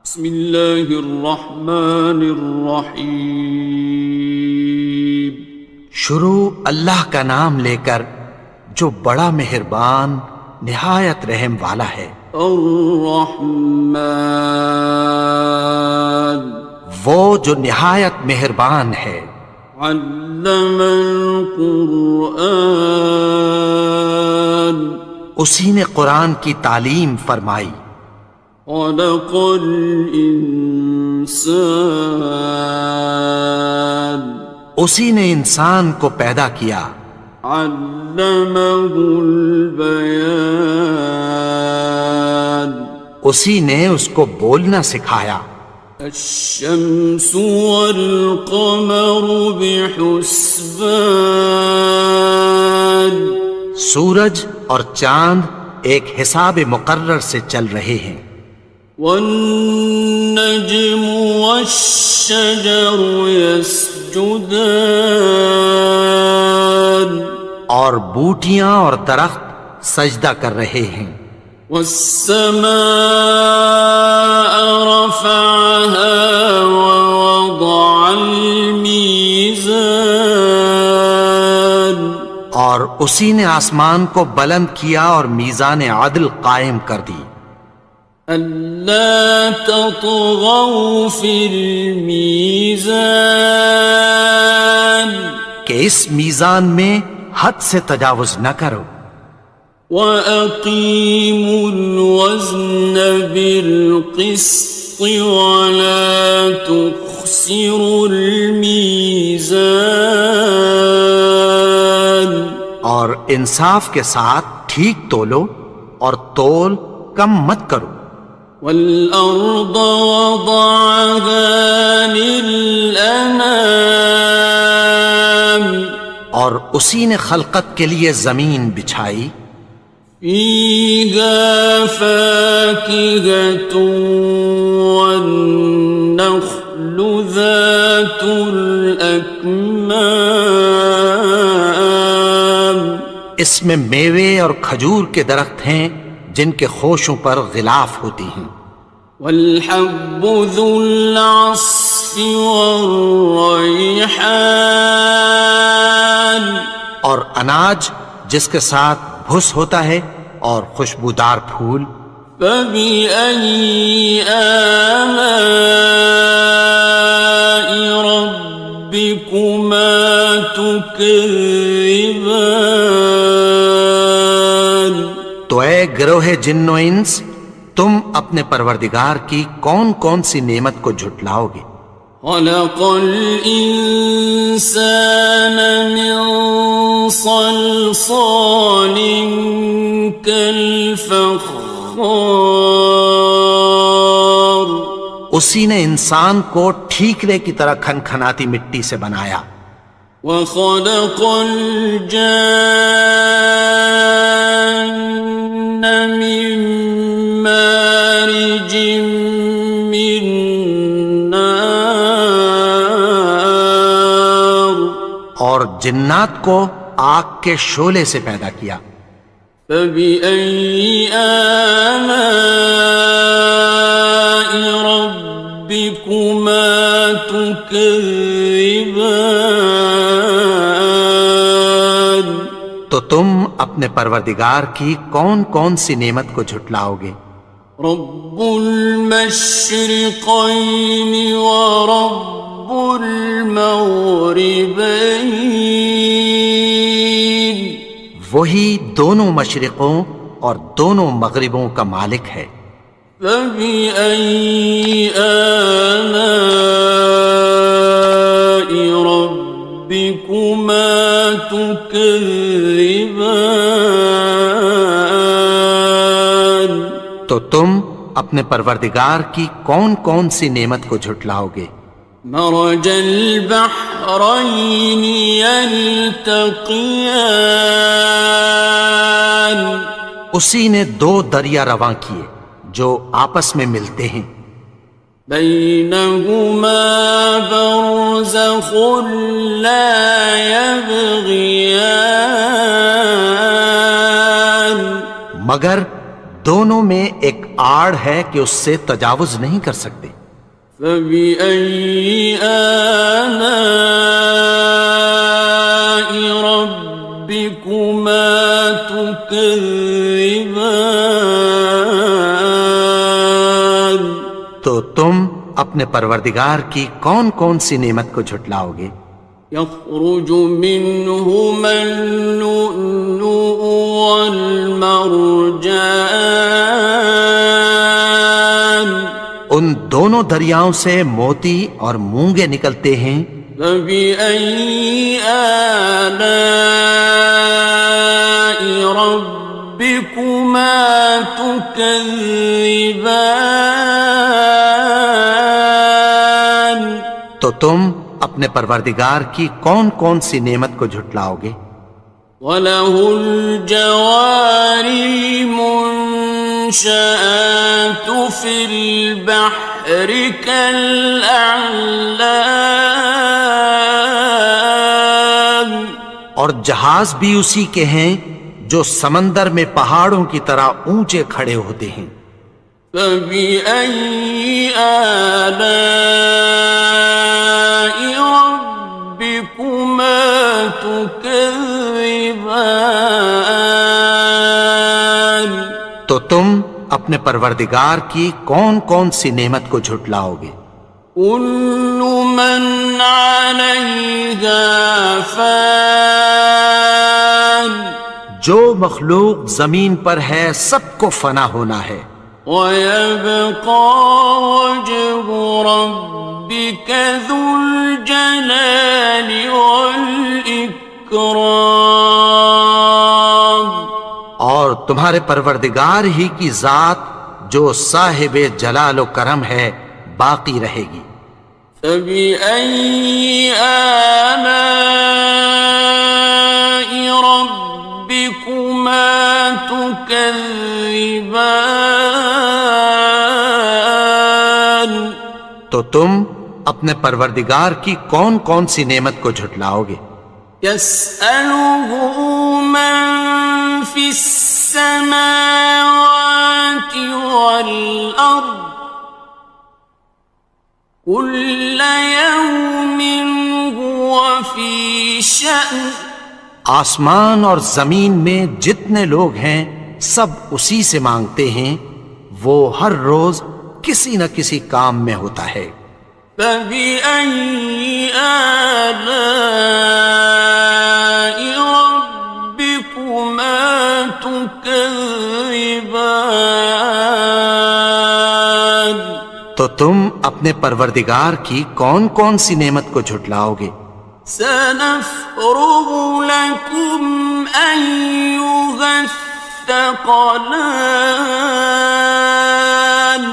بسم اللہ الرحمن الرحیم۔ شروع اللہ کا نام لے کر جو بڑا مہربان نہایت رحم والا ہے۔ الرحمن، وہ جو نہایت مہربان ہے۔ علم القرآن، اسی نے قرآن کی تعلیم فرمائی۔ خلق الانسان، اسی نے انسان کو پیدا کیا۔ علمہ البیان، اسی نے اس کو بولنا سکھایا۔ الشمس والقمر بحسبان، سورج اور چاند ایک حساب مقرر سے چل رہے ہیں۔ والنجم والشجر يسجدان، اور بوٹیاں اور درخت سجدہ کر رہے ہیں۔ والسماء رفعها ووضع الميزان، اور اسی نے آسمان کو بلند کیا اور میزان عدل قائم کر دی۔ ألا تطغوا في الميزان، کہ اس میزان میں حد سے تجاوز نہ کرو۔ وَأَقِيمُوا الْوَزْنَ بِالْقِسْطِ وَلَا تُخْسِرُوا الْمِيزَانَ، اور انصاف کے ساتھ ٹھیک تولو اور تول کم مت کرو۔ وَالْأَرْضَ وَضَعَهَا لِلْأَنَامِ، اور اسی نے خلقت کے لیے زمین بچھائی۔ فِيهَا فَاكِهَةٌ وَالنَّخْلُ ذَاتُ الْأَكْمَامِ، اس میں میوے اور کھجور کے درخت ہیں جن کے خوشوں پر غلاف ہوتی ہیں۔ وَالْحَبُّ ذُو الْعَصْفِ وَالرَّيْحَانِ، اور اناج جس کے ساتھ بھس ہوتا ہے اور خوشبودار پھول۔ فَبِأَيِّ آلَاءِ رَبِّكُمَا تُكَذِّبَانِ، تو اے گروہ جن و انس، تم اپنے پروردگار کی کون کون سی نعمت کو جھٹلاؤ گے؟ خَلَقَ الْإِنسَانَ مِنْ صَلْصَالٍ كَالْفَخَّارِ، اسی نے انسان کو ٹھیکرے کی طرح کھنکھناتی مٹی سے بنایا۔ وَخَلَقَ الْجَانَّ مِن مَّارِجٍ مِّن نَّارٍ، اور جنات کو آگ کے شعلے سے پیدا کیا۔ فَبِأَيِّ آلَاءِ رَبِّكُمَا تُكَذِّبَانِ، تو تم اپنے پروردگار کی کون کون سی نعمت کو جھٹلاؤ گے؟ رب المشرقین ورب المغربین، وہی دونوں مشرقوں اور دونوں مغربوں کا مالک ہے۔ فَبِأَيِّ آلَاءِ رَبِّكُمَا تُكَذِّبَانِ، تو تم اپنے پروردگار کی کون کون سی نعمت کو جھٹلاؤ گے؟ مرج البحرین یلتقیان، اسی نے دو دریا رواں کیے جو آپس میں ملتے ہیں۔ بینہما برزخ لا یبغیان، مگر دونوں میں ایک آڑ ہے کہ اس سے تجاوز نہیں کر سکتے۔ فبأي آلاء ربكما تكذبان؟ تو تم اپنے پروردگار کی کون کون سی نعمت کو جھٹلاؤ گے؟ يخرج منهما اللؤلؤ والمرجان، ان دونوں دریاؤں سے موتی اور مونگے نکلتے ہیں۔ فبأي آلاء ربكما تكذبان؟ تو تم اپنے پروردگار کی کون کون سی نعمت کو جھٹلاؤ گے؟ وَلَهُ الْجَوَارِ الْمُنشَآتُ فِي الْبَحْرِ كَالْأَعْلَامِ، اور جہاز بھی اسی کے ہیں جو سمندر میں پہاڑوں کی طرح اونچے کھڑے ہوتے ہیں۔ فَبِأَيِّ آلَاءِ رَبِّكُمَا تُكَذِّبَانِ؟ تو تم اپنے پروردگار کی کون کون سی نعمت کو جھٹلاؤ گے؟ كُلُّ مَنْ عَلَيْهَا فَانٍ، جو مخلوق زمین پر ہے سب کو فنا ہونا ہے۔ وَيَبْقَى وَجْهُ رَبِّكَ ذُو الْجَلَالِ وَالْإِكْرَامِ، اور تمہارے پروردگار ہی کی ذات جو صاحب جلال و کرم ہے باقی رہے گی۔ فَبِأَيِّ آلَاءِ رَبِّكُمَا تُكَذِّبَانِ؟ تو تم اپنے پروردگار کی کون کون سی نعمت کو جھٹلاؤ گے؟ يَسْأَلُهُ مَن فِي السَّمَاوَاتِ وَالْأَرْضِ كُلَّ يَوْمٍ هُوَ فِي شَأْنٍ، آسمان اور زمین میں جتنے لوگ ہیں سب اسی سے مانگتے ہیں، وہ ہر روز کسی نہ کسی کام میں ہوتا ہے۔ فَبِأَيِّ آلَاءِ رَبِّكُمَا تُكَذِّبَانِ؟ تو تم اپنے پروردگار کی کون کون سی نعمت کو جھٹلاؤ گے؟ سَنَفْرُغُ لَكُمْ أَيُّهَ الثَّقَلَانِ،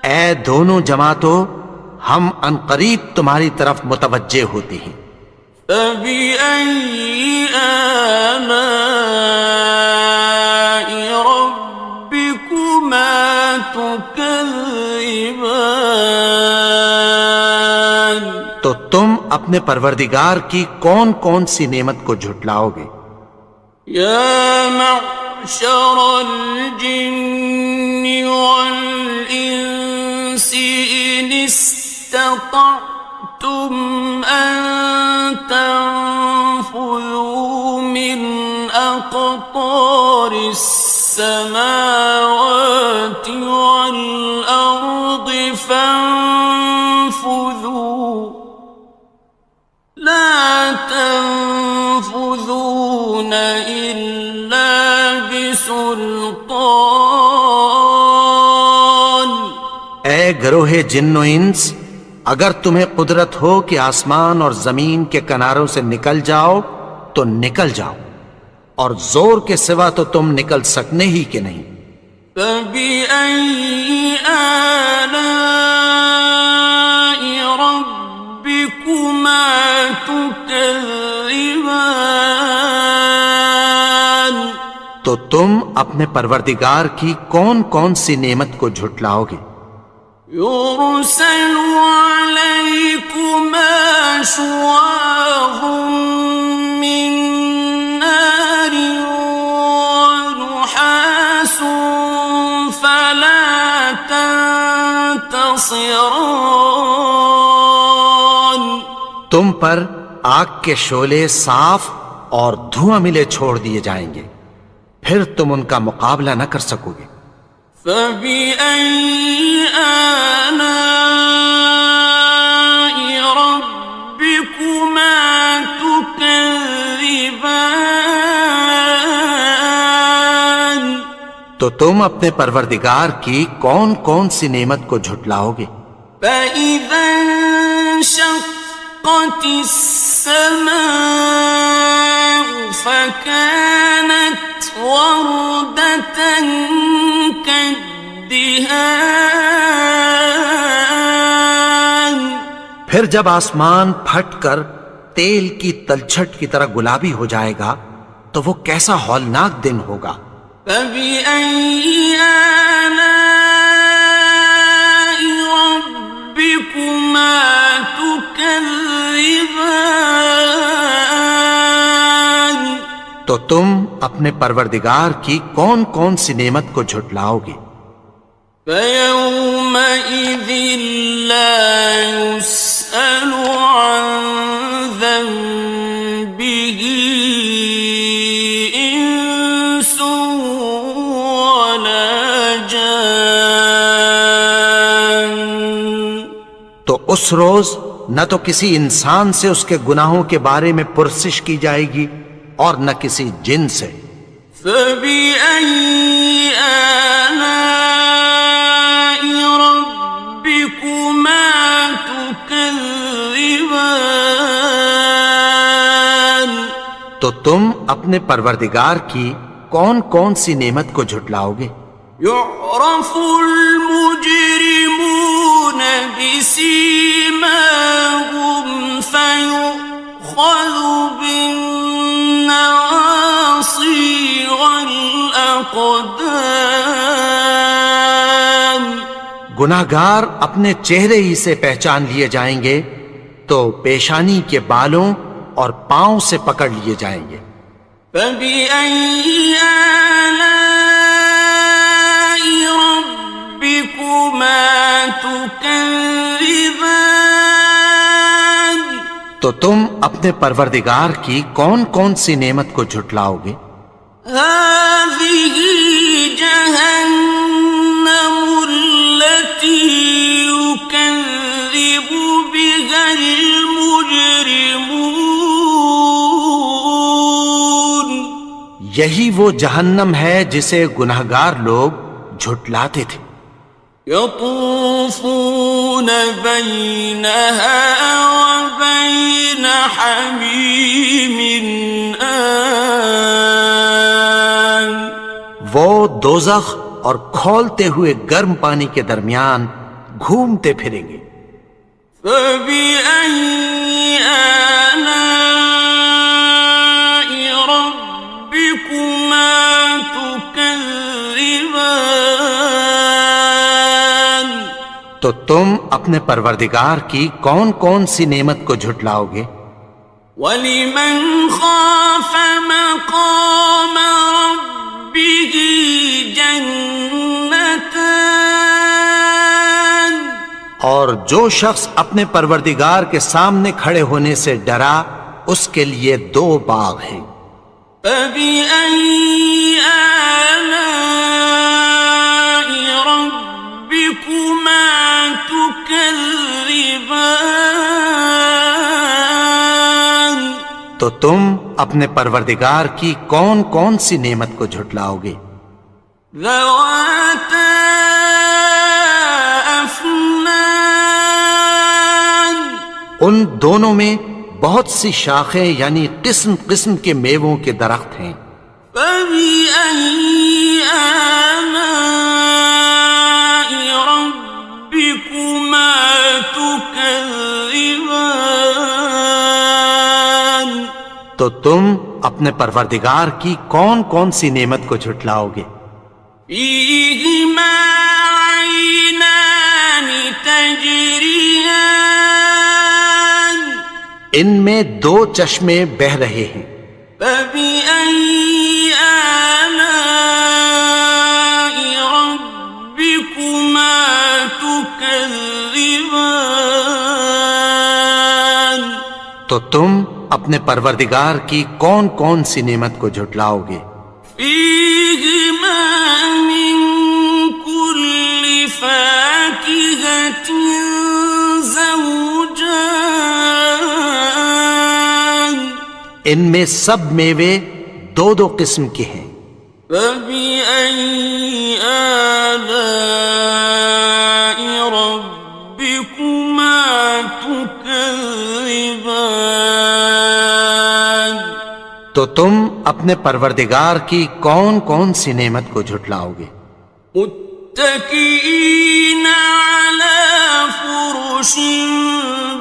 اے دونوں جماعتوں، ہم عنقریب تمہاری طرف متوجہ ہوتے ہیں۔ فَبِأَيِّ آلَاءِ رَبِّكُمَا تُكَذِّبَانِ؟ تو تم اپنے پروردگار کی کون کون سی نعمت کو جھٹلاؤ گے؟ يَا مَعْشَرَ الْجِنِّ وَالْإِنسِ إِنِ اسْتَطَعْتُمْ أَن تَنفُذُوا مِنْ أَقْطَارِ السَّمَاوَاتِ وَالْأَرْضِ فَانفُذُوا لَا تَنفُذُونَ إِلَّا بِسُلْطَانٍ۔ اے گروہ جن و انس، اگر تمہیں قدرت ہو کہ آسمان اور زمین کے کناروں سے نکل جاؤ تو نکل جاؤ، اور زور کے سوا تو تم نکل سکنے ہی کہ نہیں۔ فَبِأَيِّ آلَاءِ رَبِّكُمَا تُكَذِّبَانِ؟ تو تم اپنے پروردگار کی کون کون سی نعمت کو جھٹلاؤ گے؟ يُرْسَلُ عَلَيْكُمَا شُوَاظٌ مِّن نَّارٍ وَنُحَاسٌ خاصران. تم پر آگ کے شعلے صاف اور دھواں ملے چھوڑ دیے جائیں گے، پھر تم ان کا مقابلہ نہ کر سکو گے۔ فبأي آلاء ربكما تكذبان. تو تم اپنے پروردگار کی کون کون سی نعمت کو جھٹلاؤ گے؟ فإذا انشقت السماء فكانت وردة كالدهان. پھر جب آسمان پھٹ کر تیل کی تلچھٹ کی طرح گلابی ہو جائے گا تو وہ کیسا ہولناک دن ہوگا۔ فبأي آلاء ربكما تكذبان. تو تم اپنے پروردگار کی کون کون سی نعمت کو جھٹلاؤ گے؟ فيومئذ لا يسأل عن ذنبه إنس ولا جان. تو اس روز نہ تو کسی انسان سے اس کے گناہوں کے بارے میں پرسش کی جائے گی اور نہ کسی جن سے۔ فبأي آلاء ربكما تكذبان. تو تم اپنے پروردگار کی کون کون سی نعمت کو جھٹلاؤ گے؟ يعرف المجرمون بسيماهم فيؤخذ بالنواصي والأقدام. گناہگار اپنے چہرے ہی سے پہچان لیے جائیں گے تو پیشانی کے بالوں اور پاؤں سے پکڑ لیے جائیں گے۔ فبأي آلاء ربكما تكذبان. تو تم اپنے پروردگار کی کون کون سی نعمت کو جھٹلاؤ گے؟ هذه جهنم التي يكذب بها المجرمون. یہی وہ جہنم ہے جسے گناہگار لوگ جھٹلاتے تھے۔ يطوفون بينها وبين حميم آن. وہ دوزخ اور کھولتے ہوئے گرم پانی کے درمیان گھومتے پھریں گے۔ فبأي آلاء ربكما تكذبان. تو تم اپنے پروردگار کی کون کون سی نعمت کو جھٹلاؤ گے؟ وَلِمَنْ خَافَ مَقَامَ رَبِّهِ جَنَّتَانِ. اور جو شخص اپنے پروردگار کے سامنے کھڑے ہونے سے ڈرا اس کے لیے دو باغ ہیں۔ فَبِأَيِّ آلَاءِ رَبِّكُمَا تُكَذِّبَانِ. تو تم اپنے پروردگار کی کون کون سی نعمت کو جھٹلاؤ گے؟ ذَوَاتَا أَفْنَانٍ. ان دونوں میں بہت سی شاخیں یعنی قسم قسم کے میووں کے درخت ہیں۔ فَبِأَيِّ آلَاءِ رَبِّكُمَا تُكَذِّبَانِ. تو تم اپنے پروردگار کی کون کون سی نعمت کو جھٹلاؤ گے؟ فِيهِمَا عَيْنَانِ تَجْرِيَانِ. ان میں دو چشمے بہہ رہے ہیں۔ فَبِأَيِّ آلَاءِ رَبِّكُمَا تُكَذِّبَانِ. تكذبان تو تم اپنے پروردگار کی کون کون سی نعمت کو جھٹلاؤ گے؟ فيهما من كل فاكهة زوجان ان میں سب میوے دو دو قسم کے ہیں۔ فبأي آلاء ربكما تكذبان تو تم اپنے پروردگار کی کون کون سی نعمت کو جھٹلاؤ گے؟ متكئين على فرش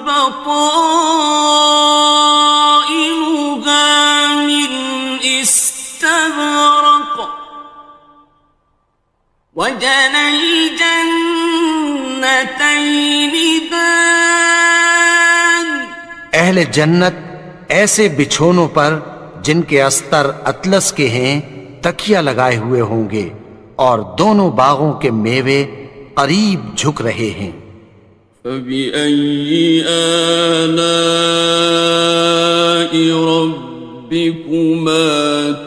بطائنها من استبرق وجنى الجنتين دان اہل جنت ایسے بچھونوں پر جن کے استر اطلس کے ہیں تکیہ لگائے ہوئے ہوں گے اور دونوں باغوں کے میوے قریب جھک رہے ہیں۔ فبأي آلاء ربكما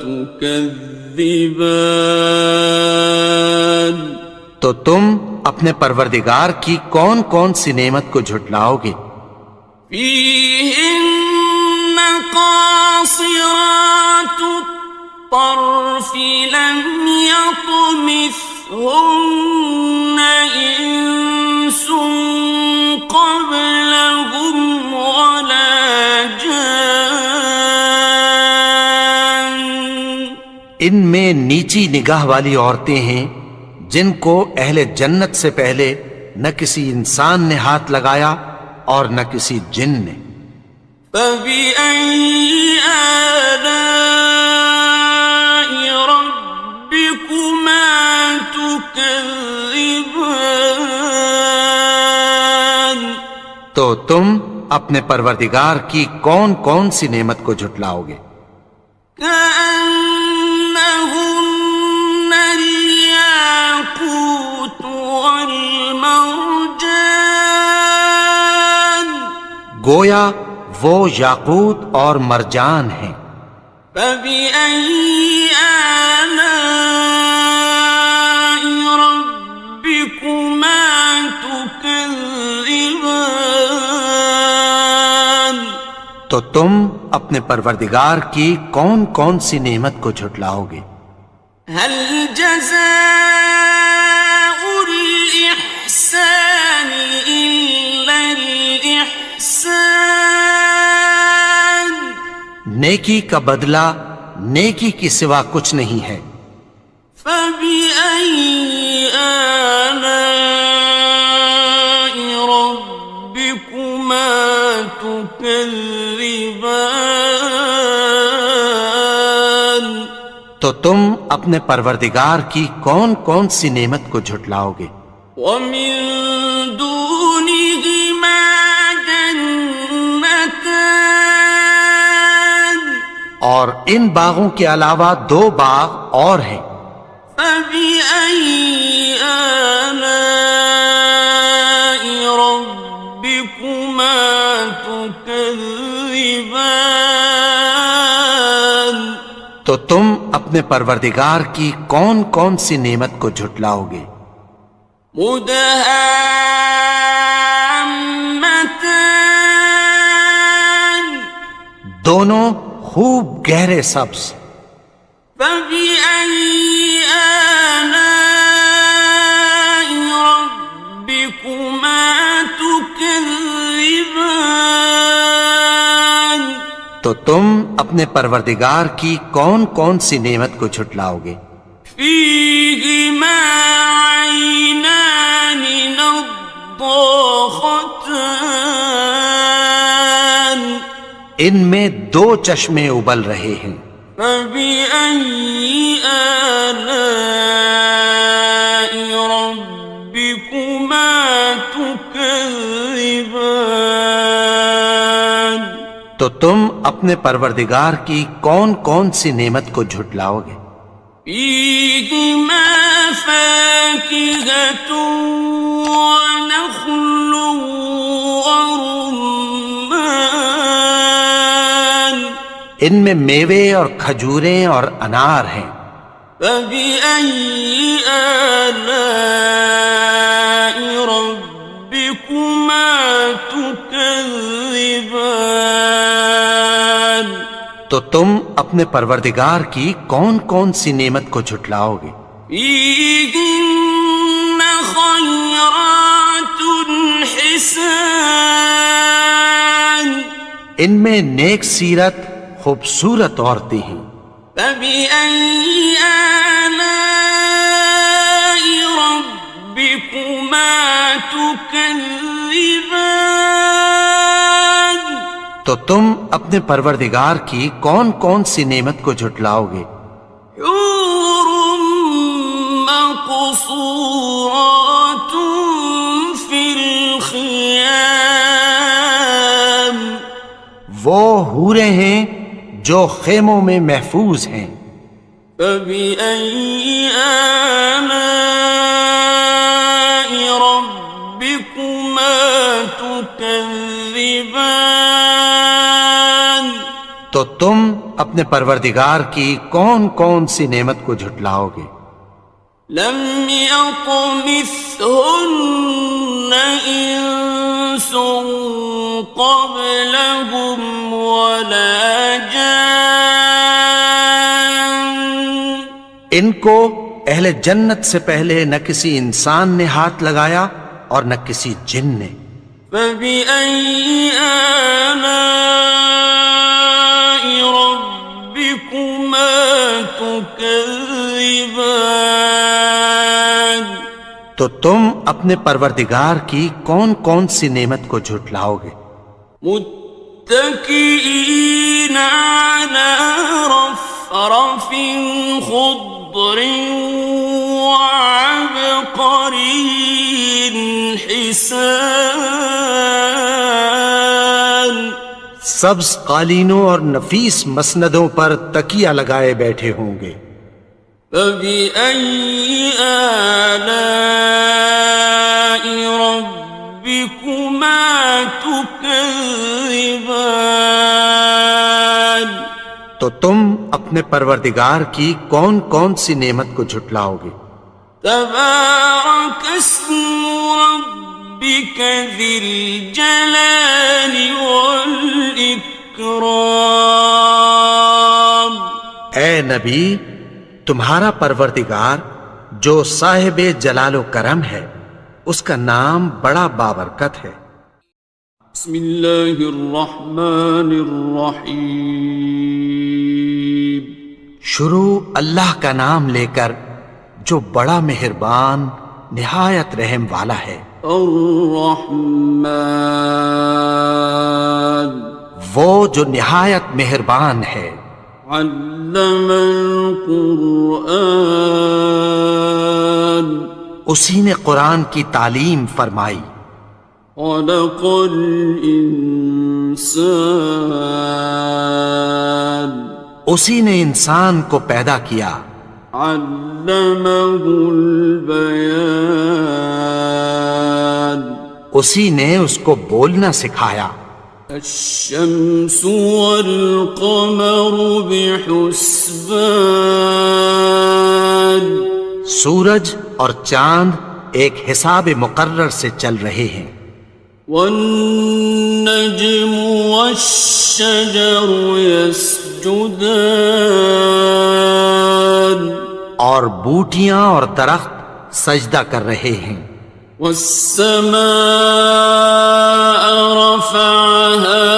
تكذبان تو تم اپنے پروردگار کی کون کون سی نعمت کو جھٹلاؤ گے؟ فيهن قاصرات الطرف لم يطمثهن إنس قبلهم ولا جان ان میں نیچی نگاہ والی عورتیں ہیں جن کو اہل جنت سے پہلے نہ کسی انسان نے ہاتھ لگایا اور نہ کسی جن نے۔ فبأي آلاء ربكما تكذبان تو تم اپنے پروردگار کی کون کون سی نعمت کو جھٹلاؤ گے؟ كأنهن الياقوت والمرجان گویا وہ یاقوت اور مرجان ہیں۔ فبأي آلاء ربكما تكذبان تو تم اپنے پروردگار کی کون کون سی نعمت کو جھٹلاؤ گے؟ هل جزاء الإحسان إلا الإحسان نیکی کا بدلہ نیکی کی سوا کچھ نہیں ہے۔ فبأي آلاء ربكما تكذبان تو تم اپنے پروردگار کی کون کون سی نعمت کو جھٹلاؤ گے؟ ومن دونهما جنتان اور ان باغوں کے علاوہ دو باغ اور ہیں۔ فبأي آلاء ربكما تكذبان تو تم اپنے پروردگار کی کون کون سی نعمت کو جھٹلاؤ گے؟ مدهامتان دونوں خوب گہرے سبز۔ فبأي آلاء ربكما تكذبان تو تم اپنے پروردگار کی کون کون سی نعمت کو جھٹلاؤ گے؟ فيهما عينان نضاختان ان میں دو چشمے ابل رہے ہیں۔ فبأي آلاء ربكما تكذبان تو تم اپنے پروردگار کی کون کون سی نعمت کو جھٹلاؤ گے؟ فيهما فاكهة ونخل ورمان ان میں میوے اور کھجوریں اور انار ہیں. فبأي آلاء ربكما تكذبان تو تم اپنے پروردگار کی کون کون سی نعمت کو جھٹلاؤ گے؟ فيهن خيرات حسان ان میں نیک سیرت خوبصورت عورتیں ہیں. فبأي آلاء ربكما تكذبان تو تم اپنے پروردگار کی کون کون سی نعمت کو جھٹلاؤ گے؟ حور مقصورات في الخيام وہ حوریں ہیں جو خیموں میں محفوظ ہیں. فبأي آلاء ربكما تكذبان تو تم اپنے پروردگار کی کون کون سی نعمت کو جھٹلاؤ گے؟ لم يطمثهن إنس قبلهم ولا جان ان کو اہل جنت سے پہلے نہ کسی انسان نے ہاتھ لگایا اور نہ کسی جن نے. فبأي آلاء ربكما تكذبان تو تم اپنے پروردگار کی کون کون سی نعمت کو جھٹلاؤ گے؟ متكئين على رفرف خضر وعبقري حسان سبز قالینوں اور نفیس مسندوں پر تکیہ لگائے بیٹھے ہوں گے. فبأي آلاء ربكما تكذبان تو تم اپنے پروردگار کی کون کون سی نعمت کو جھٹلاؤ گے؟ تبارك اسم ربك ذي الجلال والإكرام اے نبی، تمہارا پروردگار جو صاحب جلال و کرم ہے اس کا نام بڑا بابرکت ہے. بسم اللہ الرحمن الرحیم شروع اللہ کا نام لے کر جو بڑا مہربان نہایت رحم والا ہے. الرحمن وہ جو نہایت مہربان ہے. علم القرآن اسی نے قرآن کی تعلیم فرمائی. خلق الانسان اسی نے انسان کو پیدا کیا. علمہ البیان اسی نے اس کو بولنا سکھایا. الشمس والقمر بحسبان سورج اور چاند ایک حساب مقرر سے چل رہے ہیں. والنجم والشجر يسجدان اور بوٹیاں اور درخت سجدہ کر رہے ہیں. والسماء رفعها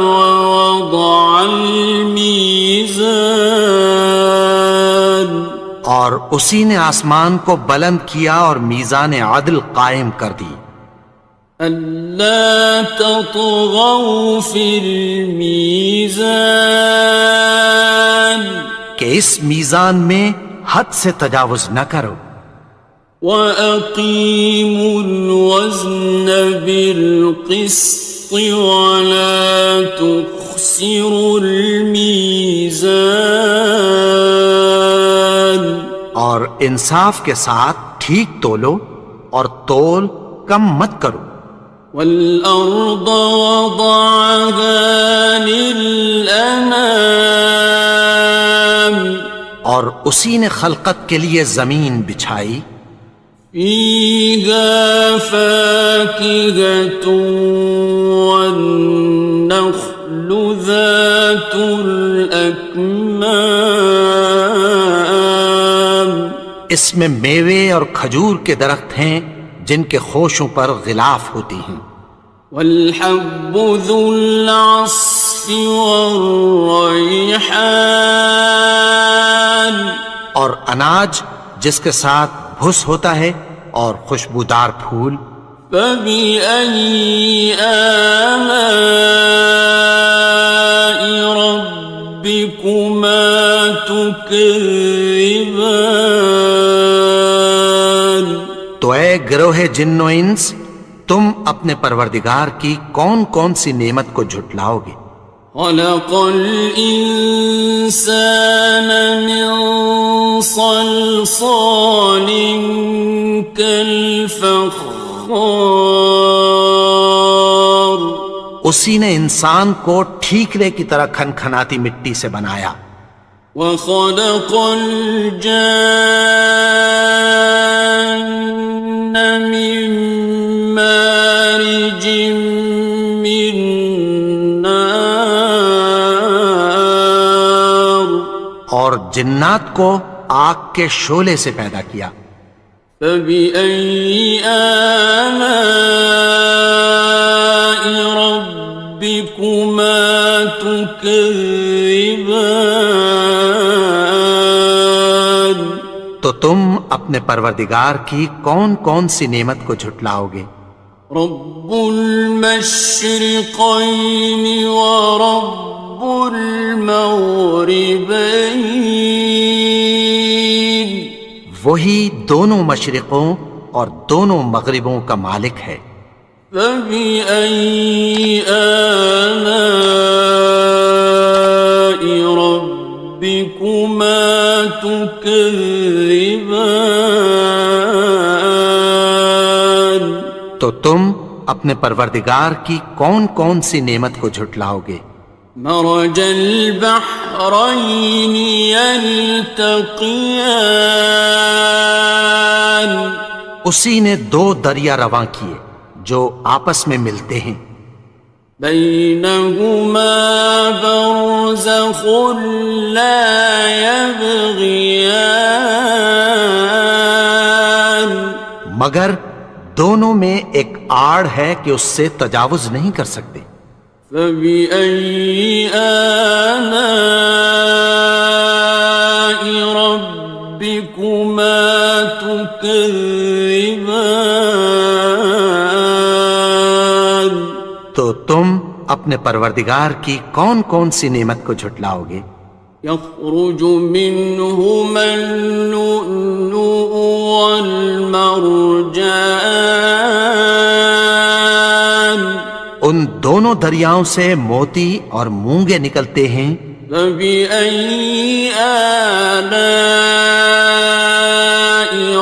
ووضع الميزان اور اسی نے آسمان کو بلند کیا اور میزان عدل قائم کر دی. ألا تطغوا في الميزان کہ اس میزان میں حد سے تجاوز نہ کرو. وَأَقِيمُوا الْوَزْنَ بِالْقِسْطِ وَلَا تُخْسِرُوا الْمِيزَانَ اور انصاف کے ساتھ ٹھیک تولو اور تول کم مت کرو. والأرض وضعها للأنام اور اسی نے خلقت کے لیے زمین بچھائی. فيها فاكهة والنخل ذات الأكمام اس میں میوے اور کھجور کے درخت ہیں جن کے خوشوں پر غلاف ہوتی ہیں. والحب ذو العصف والريحان اور اناج جس کے ساتھ بھس ہوتا ہے اور خوشبودار پھول. فبأي آلاء ربكما تكذبان تو اے گروہ جن و انس تم اپنے پروردگار کی کون کون سی نعمت کو جھٹلاؤ گے. خلق الإنسان من صلصال كالفخار اسی نے انسان کو ٹھیکرے کی طرح کھنکھناتی مٹی سے بنایا. وخلق الجان من مارج من نار اور جنات کو آگ کے شعلے سے پیدا کیا. فبأي آلاء ربكما تكذبان تو تم اپنے پروردگار کی کون کون سی نعمت کو جھٹلاؤ گے. رب المشرقين ورب المغربين وہی دونوں مشرقوں اور دونوں مغربوں کا مالک ہے. فبأي آلاء ربكما تكذبان تو تم اپنے پروردگار کی کون کون سی نعمت کو جھٹلاؤ گے. مرج البحرين يلتقيان اسی نے دو دریا رواں کیے جو آپس میں ملتے ہیں. بينهما برزخ لا يبغيان مگر دونوں میں ایک آڑ ہے کہ اس سے تجاوز نہیں کر سکتے. فبأي آلاء ربكما تكذبان تو تم اپنے پروردگار کی کون کون سی نعمت کو جھٹلاؤ گے. يخرج منهما اللؤلؤ والمرجان ان دونوں دریاؤں سے موتی اور مونگے نکلتے ہیں. فبأي آلاء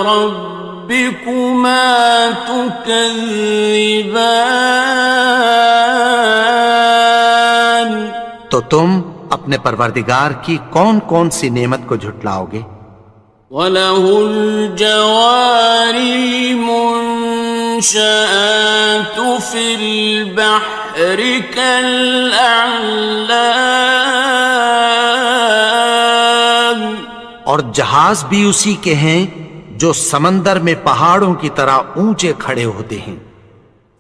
ربكما تكذبان تو تم اپنے پروردگار کی کون کون سی نعمت کو جھٹلاؤ گے. وَلَهُ الْجَوَارِ الْمُنشَآتُ فِي الْبَحْرِ كَالْأَعْلَامِ اور جہاز بھی اسی کے ہیں جو سمندر میں پہاڑوں کی طرح اونچے کھڑے ہوتے ہیں.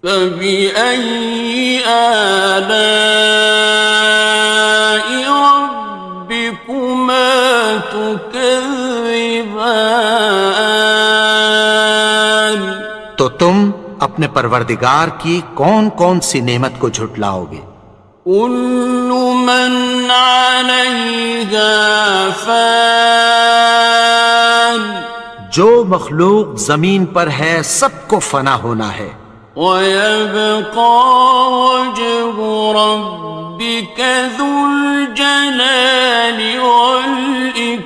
فَبِأَيِّ آلَاءِ رَبِّكُمَا تُكَذِّبَانِ تو تم اپنے پروردگار کی کون کون سی نعمت کو جھٹلاؤ گے. كُلُّ مَنْ عَلَيْهَا فَانٍ جو مخلوق زمین پر ہے سب کو فنا ہونا ہے. وَيَبْقَى وَجْهُ رَبِّكَ ذُو الْجَلَالِ وَالْإِكْرَامِ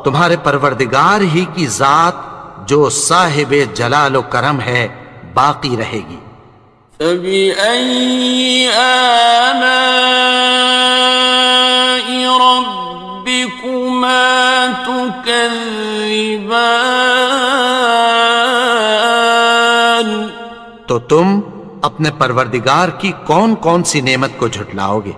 تمہارے پروردگار ہی کی ذات جو صاحب جلال و کرم ہے باقی رہے گی۔ فَبِأَيِّ آلَاءِ رَبِّكُمَا تُكَذِّبَانِ؟ تو تم اپنے پروردگار کی کون کون سی نعمت کو جھٹلاؤ گے؟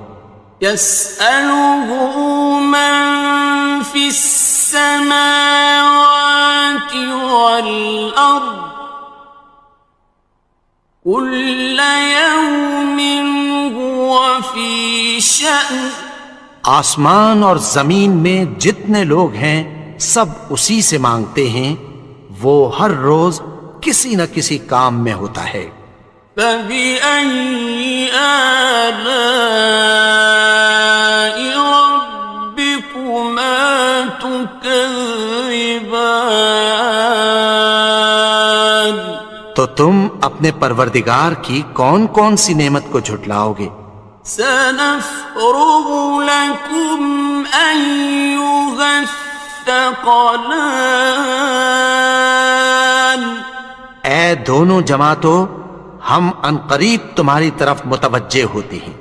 يَسْأَلُهُ مَن فِي السَّمَاوَاتِ وَالْأَرْضِ كُلَّ يَوْمٍ هُوَ فِي شَأْنٍ۔ آسمان اور زمین میں جتنے لوگ ہیں سب اسی سے مانگتے ہیں، وہ ہر روز کسی نہ کسی کام میں ہوتا ہے۔ فَبِأَيِّ آلَاءِ رَبِّكُمَا تُكَذِّبَانِ؟ تو تم اپنے پروردگار کی کون کون سی نعمت کو جھٹلاؤ گے؟ سَنَفْرُغُ لَكُمْ أَيُّهَ الثَّقَلَانِ۔ اے دونوں جماعتوں، ہم عنقریب تمہاری طرف متوجہ ہوتے ہیں۔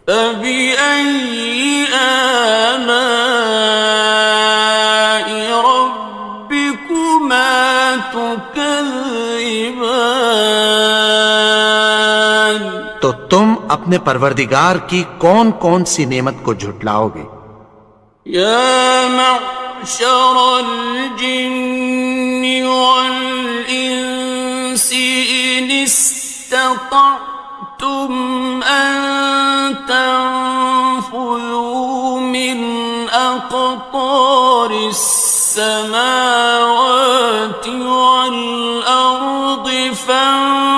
فَبِأَيِّ آلَاءِ رَبِّكُمَا تُكَذِّبَانِ؟ تو تم اپنے پروردگار کی کون کون سی نعمت کو جھٹلاؤ گے؟ يَا مَعْشَرَ الْجِنِّ وَالْإِنسِ إِنِ اسْتَطَعْتُمْ أَن تَنفُذُوا مِنْ أَقْطَارِ السَّمَاوَاتِ وَالْأَرْضِ فَانفُذُوا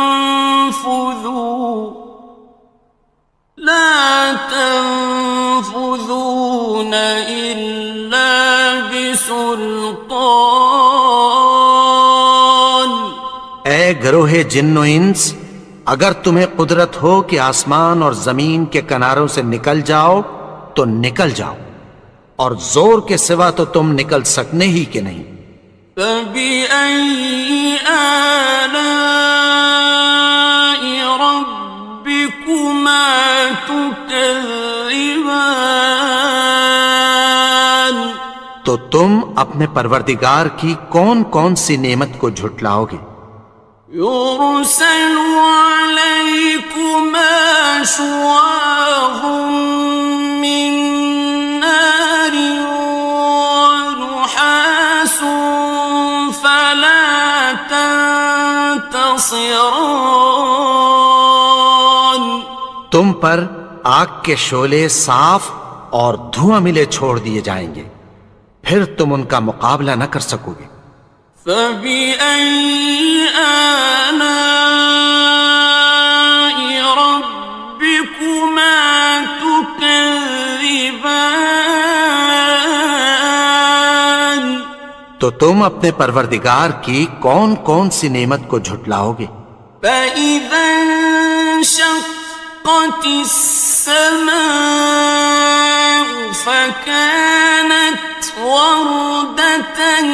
لَا تَنفُذُونَ إِلَّا بِسُلْطَانٍ۔ اے گروہ جن و انس، اگر تمہیں قدرت ہو کہ آسمان اور زمین کے کناروں سے نکل جاؤ تو نکل جاؤ، اور زور کے سوا تو تم نکل سکنے ہی کہ نہیں۔ فَبِأَيِّ آلَاءِ رَبِّكُمَا تُكَذِّبَانِ؟ تو تم اپنے پروردگار کی کون کون سی نعمت کو جھٹلاؤ گے؟ يُرْسَلُ عَلَيْكُمَا شُوَاظٌ مِّن نَّارٍ وَنُحَاسٌ فَلَا تَنتَصِرَانِ۔ تم پر آگ کے شعلے صاف اور دھواں ملے چھوڑ دیے جائیں گے، پھر تم ان کا مقابلہ نہ کر سکو گے۔ فَبِأَيِّ آلَاءِ رَبِّكُمَا تُكَذِّبَانِ؟ تو تم اپنے پروردگار کی کون کون سی نعمت کو جھٹلاؤ گے؟ فَإِذَا انشَقَّتِ السَّمَاءُ فَكَانَتْ وَرْدَةً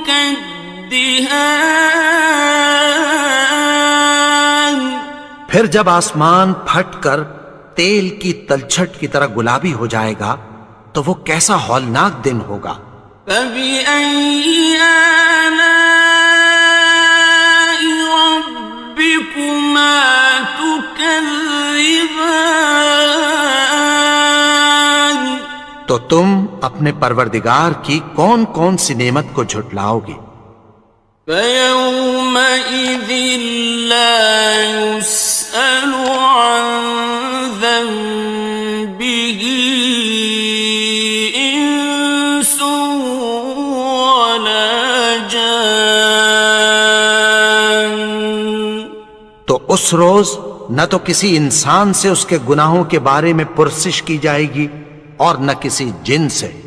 كَالدِّهَانِ؟ پھر جب آسمان پھٹ کر تیل کی تلچھٹ کی طرح گلابی ہو جائے گا تو وہ کیسا ہولناک دن ہوگا۔ فَبِأَيِّ آلَاءِ رَبِّكُمَا تُكَذِّبَانِ؟ تو تم اپنے پروردگار کی کون کون سی نعمت کو جھٹلاؤ گے؟ فَيَوْمَئِذٍ لَا يُسْأَلُ عَن ذَنبِهِ إِنسٌ وَلَا جَانٌّ۔ تو اس روز نہ تو کسی انسان سے اس کے گناہوں کے بارے میں پرسش کی جائے گی اور نہ کسی جن سے۔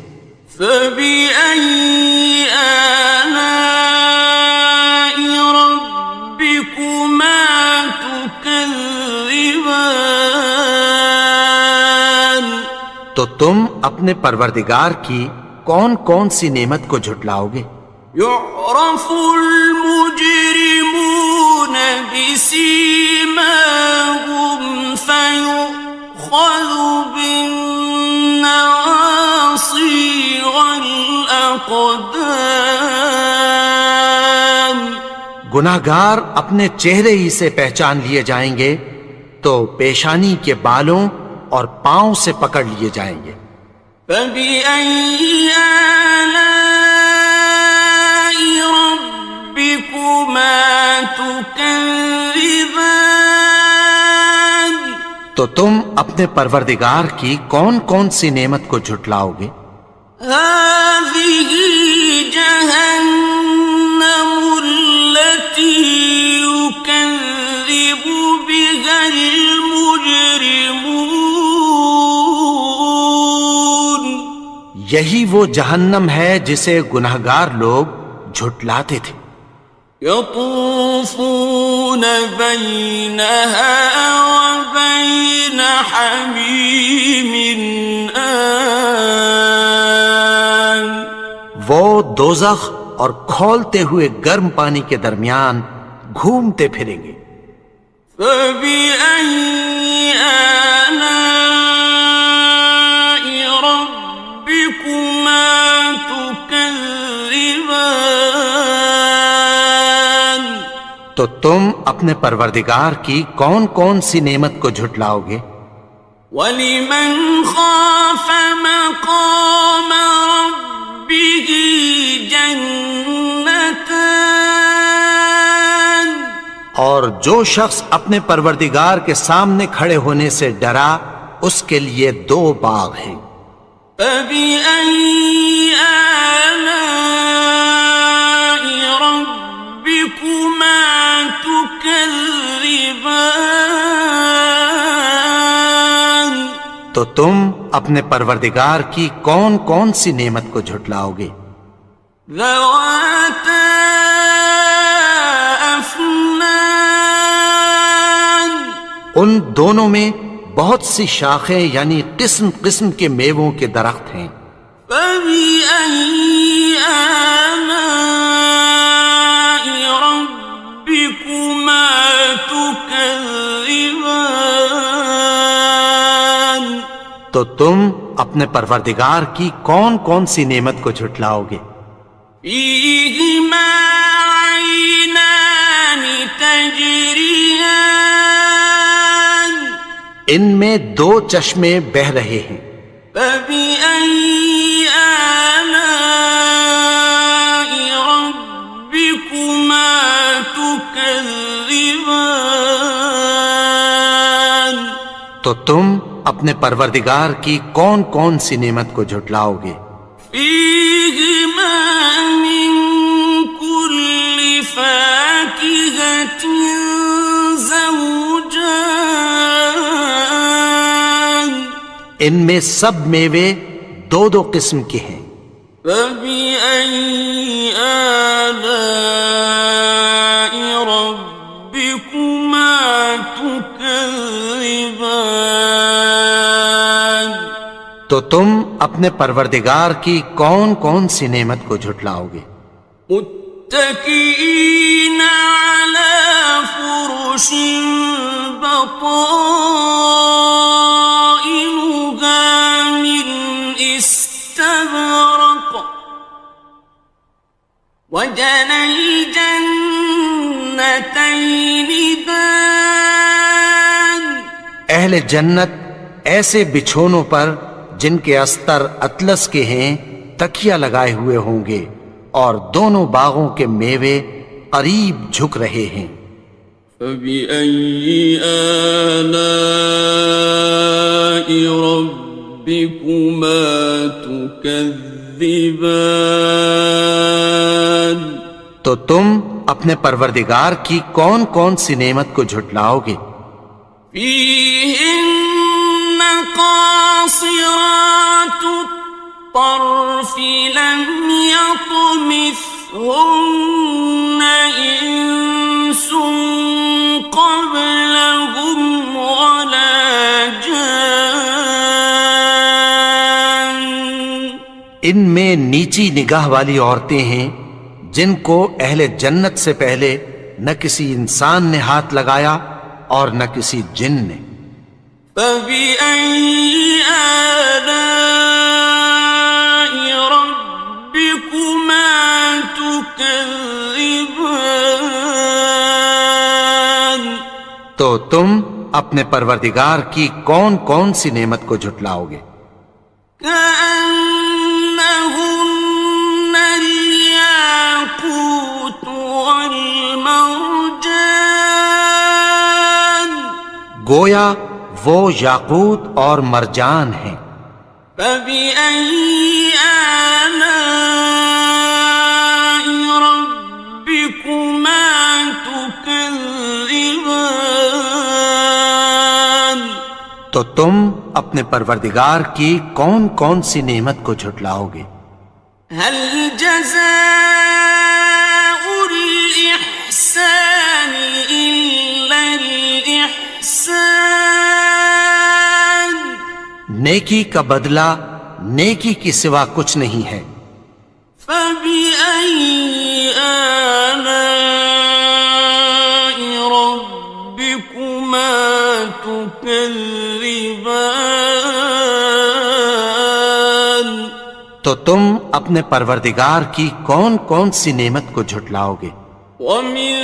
فَبِأَيِّ آلَاءِ رَبِّكُمَا تُكَذِّبَانِ؟ تو تم اپنے پروردگار کی کون کون سی نعمت کو جھٹلاؤ گے؟ يعرف المجرمون بسيماهم فيؤخذ بالنواصي والأقدام گناہگار اپنے چہرے ہی سے پہچان لیے جائیں گے تو پیشانی کے بالوں اور پاؤں سے پکڑ لیے جائیں گے۔ فَبِأَيِّ آلَاءِ رَبِّكُمَا تُكَذِّبَانِ تو تم اپنے پروردگار کی کون کون سی نعمت کو جھٹلاؤ گے؟ هَٰذِهِ جَهَنَّمُ الَّتِي يُكَذِّبُ بِهَا الْمُجْرِمُونَ یہی وہ جہنم ہے جسے گناہگار لوگ جھٹلاتے تھے۔ يطوفون بينها وبين حميم آن وہ دوزخ اور کھولتے ہوئے گرم پانی کے درمیان گھومتے پھریں گے۔ فبأي آلاء ربكما تكذبان تو تم اپنے پروردگار کی کون کون سی نعمت کو جھٹلاؤ گے؟ وَلِمَنْ خَافَ مَقَامَ رَبِّهِ جَنَّتَانِ اور جو شخص اپنے پروردگار کے سامنے کھڑے ہونے سے ڈرا اس کے لیے 2 باغ ہیں۔ فَبِأَيِّ آلَاءِ رَبِّكُمَا تُكَذِّبَانِ تو تم اپنے پروردگار کی کون کون سی نعمت کو جھٹلاؤ گے؟ ذَوَاتَا أَفْنَانٍ ان دونوں میں بہت سی شاخیں یعنی قسم قسم کے میووں کے درخت ہیں۔ فَبِأَيِّ آلَاءِ رَبِّكُمَا تُكَذِّبَانِ تو تم اپنے پروردگار کی کون کون سی نعمت کو جھٹلاؤ گے؟ فِيهِمَا عَيْنَانِ تَجْرِيَانِ ان میں 2 چشمے بہہ رہے ہیں۔ فَبِأَيِّ آلَاءِ رَبِّكُمَا تُكَذِّبَانِ تو تم اپنے پروردگار کی کون کون سی نعمت کو جھٹلاؤ گے؟ فِيهِمَا مِن كُلِّ فَاكِهَةٍ زَوْجَانِ ان میں سب میوے 2 قسم کے ہیں۔ فَبِأَيِّ آلَاءِ رَبِّكُمَا تُكَذِّبَانِ تو تم اپنے پروردگار کی کون کون سی نعمت کو جھٹلاؤ گے؟ متكئين على فرش بطائنها من استبرق وجنى الجنتين دان اہل جنت ایسے بچھونوں پر جن کے استر اطلس کے ہیں تکیہ لگائے ہوئے ہوں گے اور دونوں باغوں کے میوے قریب جھک رہے ہیں۔ فَبِأَيِّ آلَاءِ رَبِّكُمَا تُكَذِّبَانِ تو تم اپنے پروردگار کی کون کون سی نعمت کو جھٹلاؤ گے؟ فِيهِنَّ قَاصِرَاتُ الطَّرْفِ لَمْ يَطْمِثْهُنَّ إِنسٌ قَبْلَهُمْ وَلَا جَانٌّ ان میں نیچی نگاہ والی عورتیں ہیں جن کو اہل جنت سے پہلے نہ کسی انسان نے ہاتھ لگایا اور نہ کسی جن نے. فَبِأَيِّ آلَاءِ رَبِّكُمَا تُكَذِّبَانِ تو تم اپنے پروردگار کی کون کون سی نعمت کو جھٹلاؤ گے؟ كأنهن الياقوت والمرجان گویا وہ یاقوت اور مرجان ہیں. فبأي آلاء ربكما تكذبان تو تم اپنے پروردگار کی کون کون سی نعمت کو جھٹلاؤ گے؟ هل جزاء الإحسان إلا الإحسان نیکی کا بدلہ نیکی کی سوا کچھ نہیں ہے. فبأي آلاء ربكما تكذبان تو تم اپنے پروردگار کی کون کون سی نعمت کو جھٹلاؤ گے؟ ومن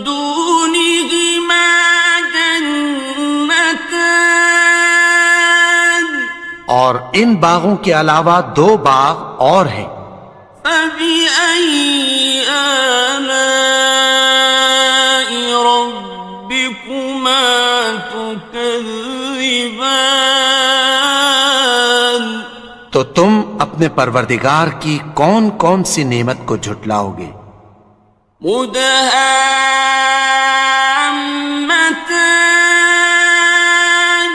دونهما جنتان اور ان باغوں کے علاوہ دو باغ اور ہیں. فبأي آلاء ربكما تكذبان تو تم اپنے پروردگار کی کون کون سی نعمت کو جھٹلاؤ گے؟ مدهامتان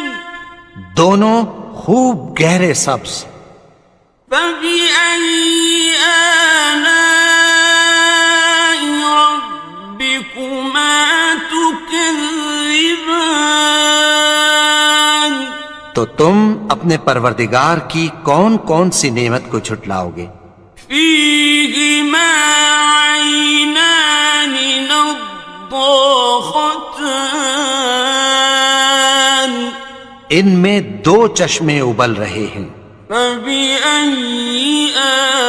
دونوں خوب گہرے سبز. فبأي آلاء ربكما تكذبان تو تم اپنے پروردگار کی کون کون سی نعمت کو جھٹلاؤ گے؟ فيهما عينان نضاختان ان میں دو چشمے ابل رہے ہیں. فبأي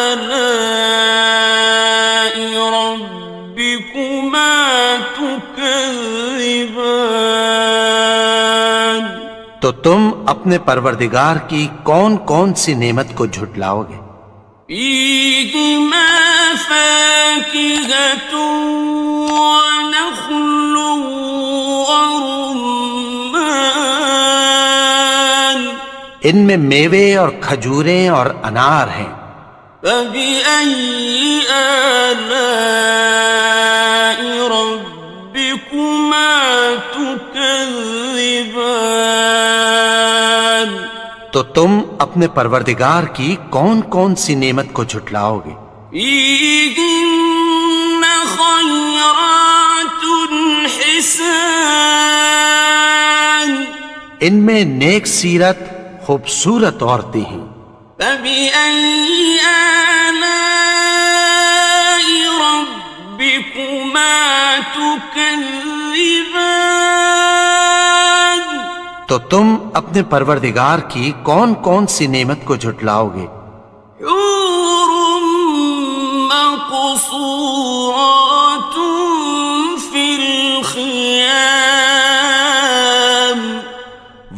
آلاء ربكما تكذبان تو تم اپنے پروردگار کی کون کون سی نعمت کو جھٹلاؤ گے؟ فيهما فاكهة ونخل ورمان ان میں میوے اور کھجوریں اور انار ہیں. فبأي آلاء ربكما تكذبان تو تم اپنے پروردگار کی کون کون سی نعمت کو جھٹلاؤ گے؟ فيهن خيرات حسان ان میں نیک سیرت خوبصورت عورتیں ہیں. فبأي آلاء ربكما تكذبان تو تم اپنے پروردگار کی کون کون سی نعمت کو جھٹلاؤ گے؟ حور مقصورات في الخيام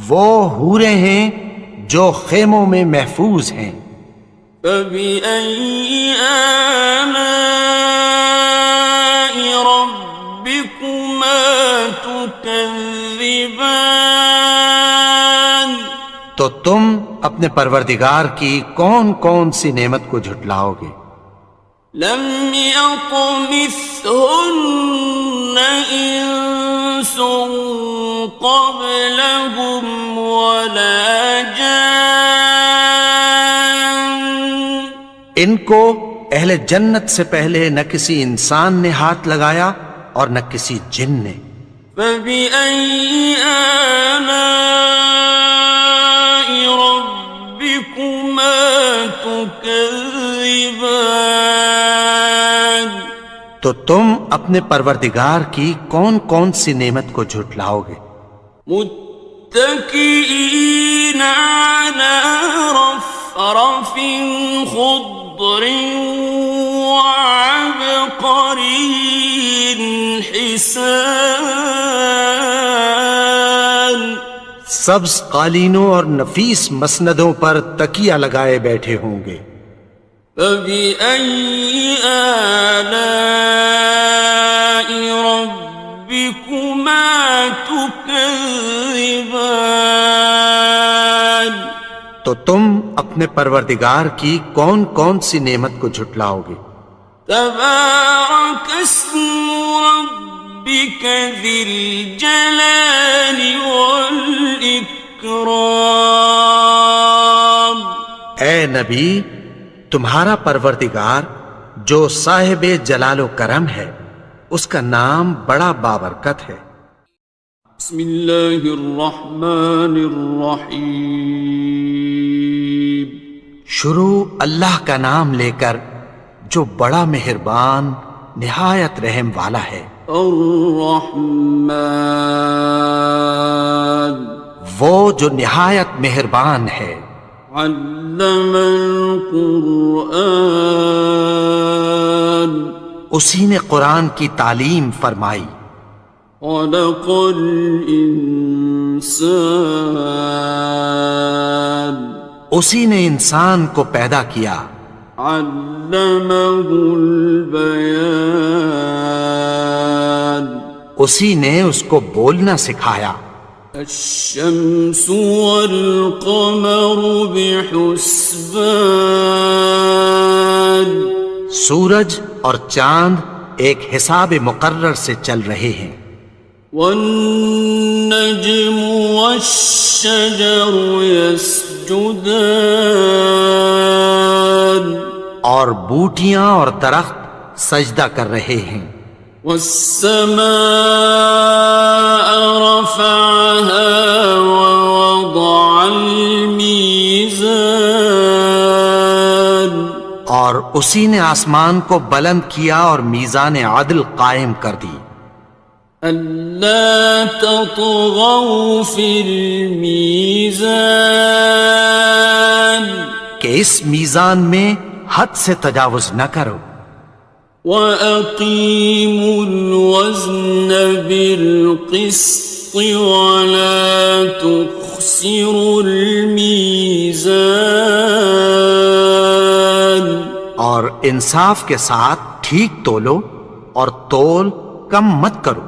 وہ حوریں ہیں جو خیموں میں محفوظ ہیں. فبأي آلاء ربكما تكذبان تو تم اپنے پروردگار کی کون کون سی نعمت کو جھٹلاؤ گے؟ لم يطمثهن إنس قبلهم ولا جان ان کو اہل جنت سے پہلے نہ کسی انسان نے ہاتھ لگایا اور نہ کسی جن نے. فبأي آلاء ربكما تكذبان تكذبان تو تم اپنے پروردگار کی کون کون سی نعمت کو جھٹلاؤ گے؟ متكئين على رفرف خضر وعبقري حسان سبز قالینوں اور نفیس مسندوں پر تکیہ لگائے بیٹھے ہوں گے۔ فبأي آلاء ربكما تكذبان تو تم اپنے پروردگار کی کون کون سی نعمت کو جھٹلاؤ گے؟ تبارك اسم ربك ذي الجلال والإكرام اے نبی، تمہارا پروردگار جو صاحب جلال و کرم ہے، اس کا نام بڑا بابرکت ہے۔ بسم اللہ الرحمن الرحیم شروع اللہ کا نام لے کر جو بڑا مہربان نہایت رحم والا ہے۔ الرحمن وہ جو نہایت مہربان ہے۔ علم القرآن اسی نے قرآن کی تعلیم فرمائی۔ خلق الانسان اسی نے انسان کو پیدا کیا۔ علمہ البیان اسی نے اس کو بولنا سکھایا۔ الشمس والقمر بحسبان سورج اور چاند ایک حساب مقرر سے چل رہے ہیں۔ والنجم والشجر يسجدان اور بوٹیاں اور درخت سجدہ کر رہے ہیں۔ والسماء رفعها ووضع الميزان اور اسی نے آسمان کو بلند کیا اور میزان عدل قائم کر دی۔ ألا تطغوا في الميزان کہ اس میزان میں حد سے تجاوز نہ کرو۔ وَأَقِيمُوا الْوَزْنَ بِالْقِسْطِ وَلَا تُخْسِرُوا الْمِيزَانَ اور انصاف کے ساتھ ٹھیک تولو اور تول کم مت کرو۔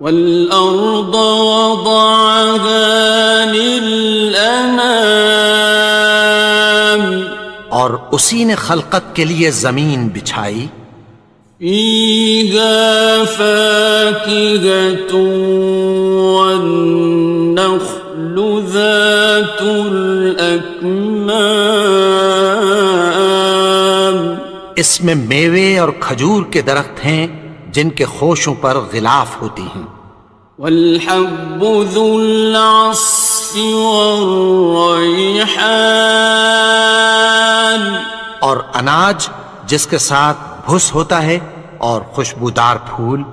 وَالْأَرْضَ وَضَعَهَا لِلْأَنَامِ اور اسی نے خلقت کے لیے زمین بچھائی۔ فِيهَا فَاكِهَةٌ وَالنَّخْلُ ذَاتُ الْأَكْمَامِ اس میں میوے اور کھجور کے درخت ہیں جن کے خوشوں پر غلاف ہوتی ہیں۔ وَالْحَبُّ ذُو الْعَصْفِ وَالرَّيْحَانِ اور اناج جس کے ساتھ بھس ہوتا ہے اور خوشبودار پھول۔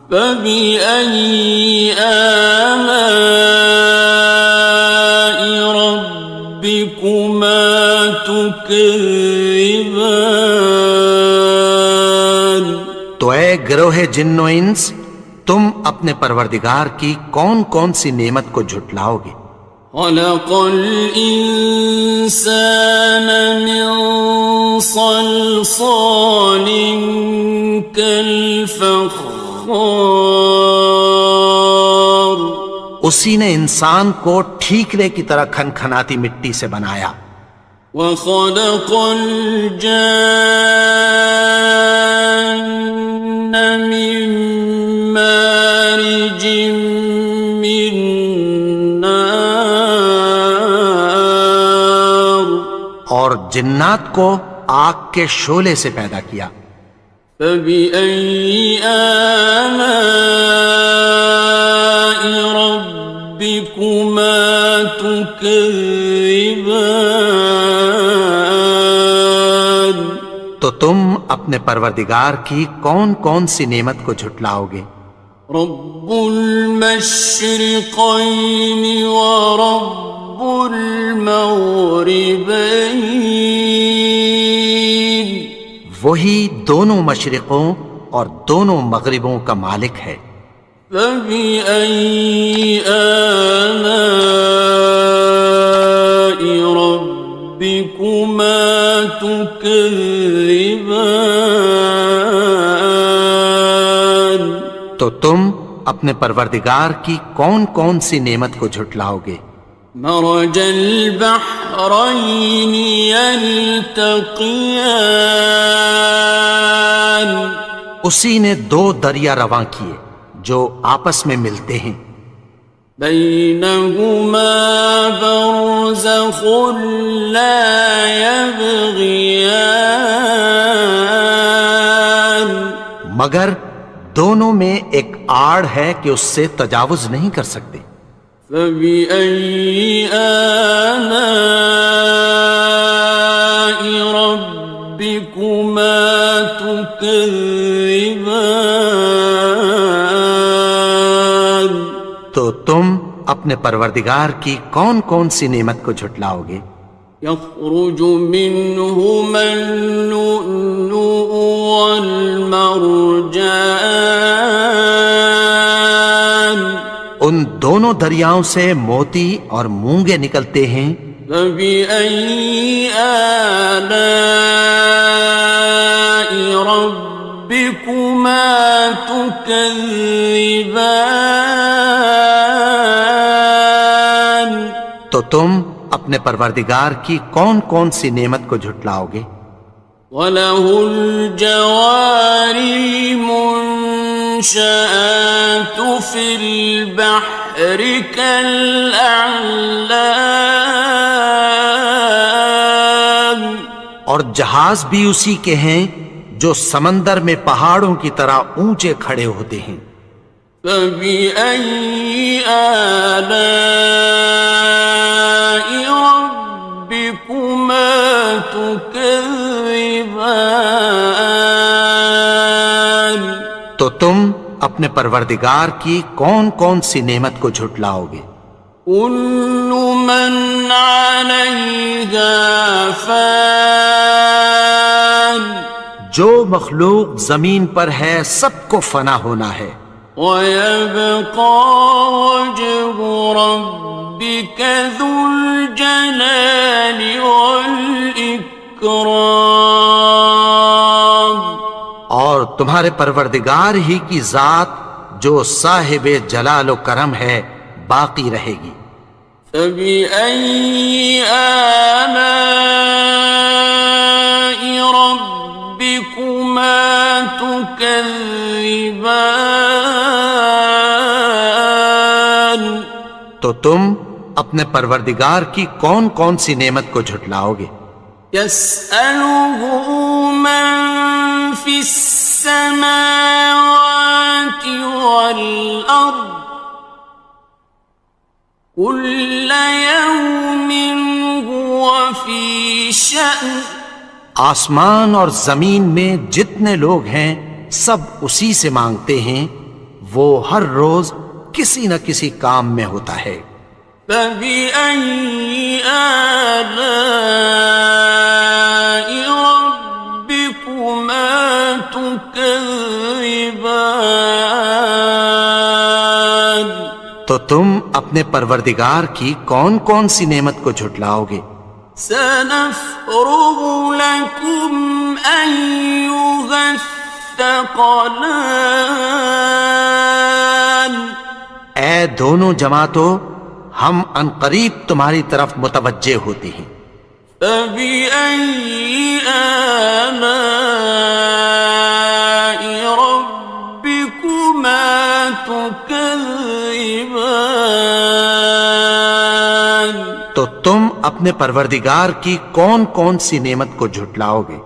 فَبِأَيِّ آلَاءِ رَبِّكُمَا تُكَذِّبَانِ تو اے گروہ جن و انس، تم اپنے پروردگار کی کون کون سی نعمت کو جھٹلاؤ گے؟ خلق الإنسان من صلصال كالفخار اسی نے انسان کو ٹھیکرے کی طرح کھنکھناتی مٹی سے بنایا۔ وخلق الجان من مارج من نار اور جنات کو آگ کے شعلے سے پیدا کیا۔ فبأي آلاء ربكما تكذبان اپنے پروردگار کی کون کون سی نعمت کو جھٹلاؤ گے؟ رب المشرقين ورب المغربين وہی دونوں مشرقوں اور دونوں مغربوں کا مالک ہے۔ فبأي آلاء ربكما تكذبان تو تم اپنے پروردگار کی کون کون سی نعمت کو جھٹلاؤ گے؟ مرج البحرين يلتقيان اسی نے دو دریا رواں کیے جو آپس میں ملتے ہیں، بينهما برزخ لا يبغيان مگر دونوں میں ایک آڑ ہے کہ اس سے تجاوز نہیں کر سکتے۔ فبأي آلاء ربكما تكذبان تو تم اپنے پروردگار کی کون کون سی نعمت کو جھٹلاؤ گے؟ يخرج منهما اللؤلؤ والمرجان ان دونوں دریاؤں سے موتی اور مونگے نکلتے ہیں۔ فبأي آلاء ربكما تكذبان تو تم اپنے پروردگار کی کون کون سی نعمت کو جھٹلاؤ گے؟ وَلَهُ الْجَوَارِ الْمُنشَآتُ فِي الْبَحْرِ كَالْأَعْلَامِ اور جہاز بھی اسی کے ہیں جو سمندر میں پہاڑوں کی طرح اونچے کھڑے ہوتے ہیں۔ فَبِأَيِّ آلَاءِ رَبِّكُمَا تُكَذِّبَانِ تو تم اپنے پروردگار کی کون کون سی نعمت کو جھٹلاؤ گے؟ كُلُّ مَنْ عَلَيْهَا فَانٍ جو مخلوق زمین پر ہے سب کو فنا ہونا ہے، وَيَبْقَى وَجْهُ رَبِّكَ ذُو الْجَلَالِ وَالْإِكْرَامِ اور تمہارے پروردگار ہی کی ذات جو صاحب جلال و کرم ہے باقی رہے گی۔ فَبِأَيِّ آلَاءِ رَبِّكُمَا تُكَذِّبَانِ تو تم اپنے پروردگار کی کون کون سی نعمت کو جھٹلاؤ گے؟ يَسْأَلُهُ مَن فِي السَّمَاوَاتِ وَالْأَرْضِ كُلَّ يَوْمٍ هُوَ فِي شَأْنٍ آسمان اور زمین میں جتنے لوگ ہیں سب اسی سے مانگتے ہیں، وہ ہر روز کسی نہ کسی کام میں ہوتا ہے۔ فَبِأَيِّ آلَاءِ رَبِّكُمَا تُكَذِّبَانِ تو تم اپنے پروردگار کی کون کون سی نعمت کو جھٹلاؤ گے؟ سَنَفْرُغُ لَكُمْ أَيُّهَ الثَّقَلَانِ اے دونوں جماعتوں، ہم عنقریب تمہاری طرف متوجہ ہوتے ہیں۔ فَبِأَيِّ آلَاءِ رَبِّكُمَا تُكَذِّبَانِ تو تم اپنے پروردگار کی کون کون سی نعمت کو جھٹلاؤ گے؟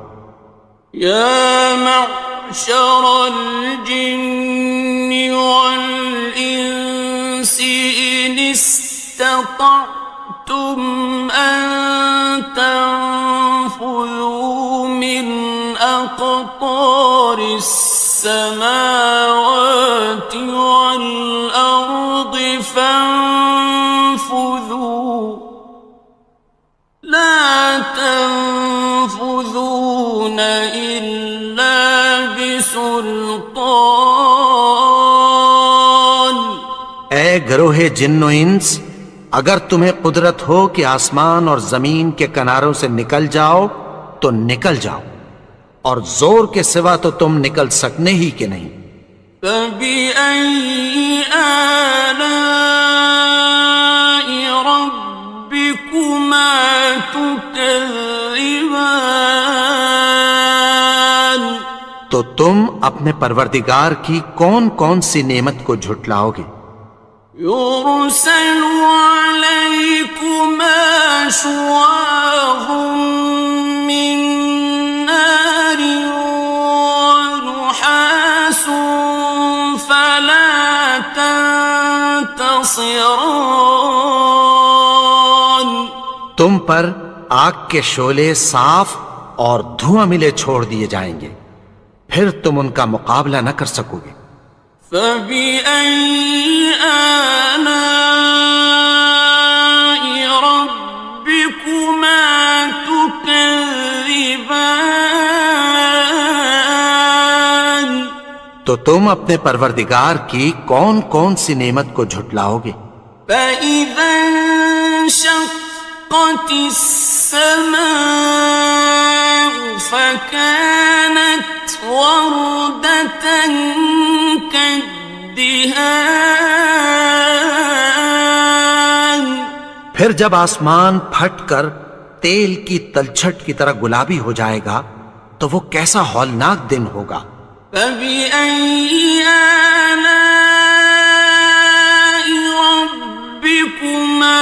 يَا مَعْشَرَ الْجِنِّ وَالْإِنسِ إِنِ اسْتَطَعْتُمْ أَن تَنفُذُوا مِنْ أَقْطَارِ السماوات والأرض فانفذوا لا تنفذون إلا بسلطان. اے گروہ جن و انس، اگر تمہیں قدرت ہو کہ آسمان اور زمین کے کناروں سے نکل جاؤ تو نکل جاؤ، اور زور کے سوا تو تم نکل سکنے ہی کہ نہیں. فَبِأَيِّ آلَاءِ رَبِّكُمَا تُكَذِّبَانِ. تو تم اپنے پروردگار کی کون کون سی نعمت کو جھٹلاؤ گے؟ يُرْسَلُ عَلَيْكُمَا شُوَاظٌ مِّن نَّارٍ وَنُحَاسٌ فَلَا تَنتَصِرَانِ. تم پر آگ کے شعلے صاف اور دھواں ملے چھوڑ دیے جائیں گے، پھر تم ان کا مقابلہ نہ کر سکو گے. فَبِأَيِّ آلَاءِ رَبِّكُمَا تُكَذِّبَانِ. تو تم اپنے پروردگار کی کون کون سی نعمت کو جھٹلاؤ گے؟ فَإِذَا انشَقَّتِ السَّمَاءُ فَكَانَتْ وَرْدَةً كَالدِّهَانِ. پھر جب آسمان پھٹ کر تیل کی تلچھٹ کی طرح گلابی ہو جائے گا تو وہ کیسا ہولناک دن ہوگا. فَبِأَيِّ آلَاءِ رَبِّكُمَا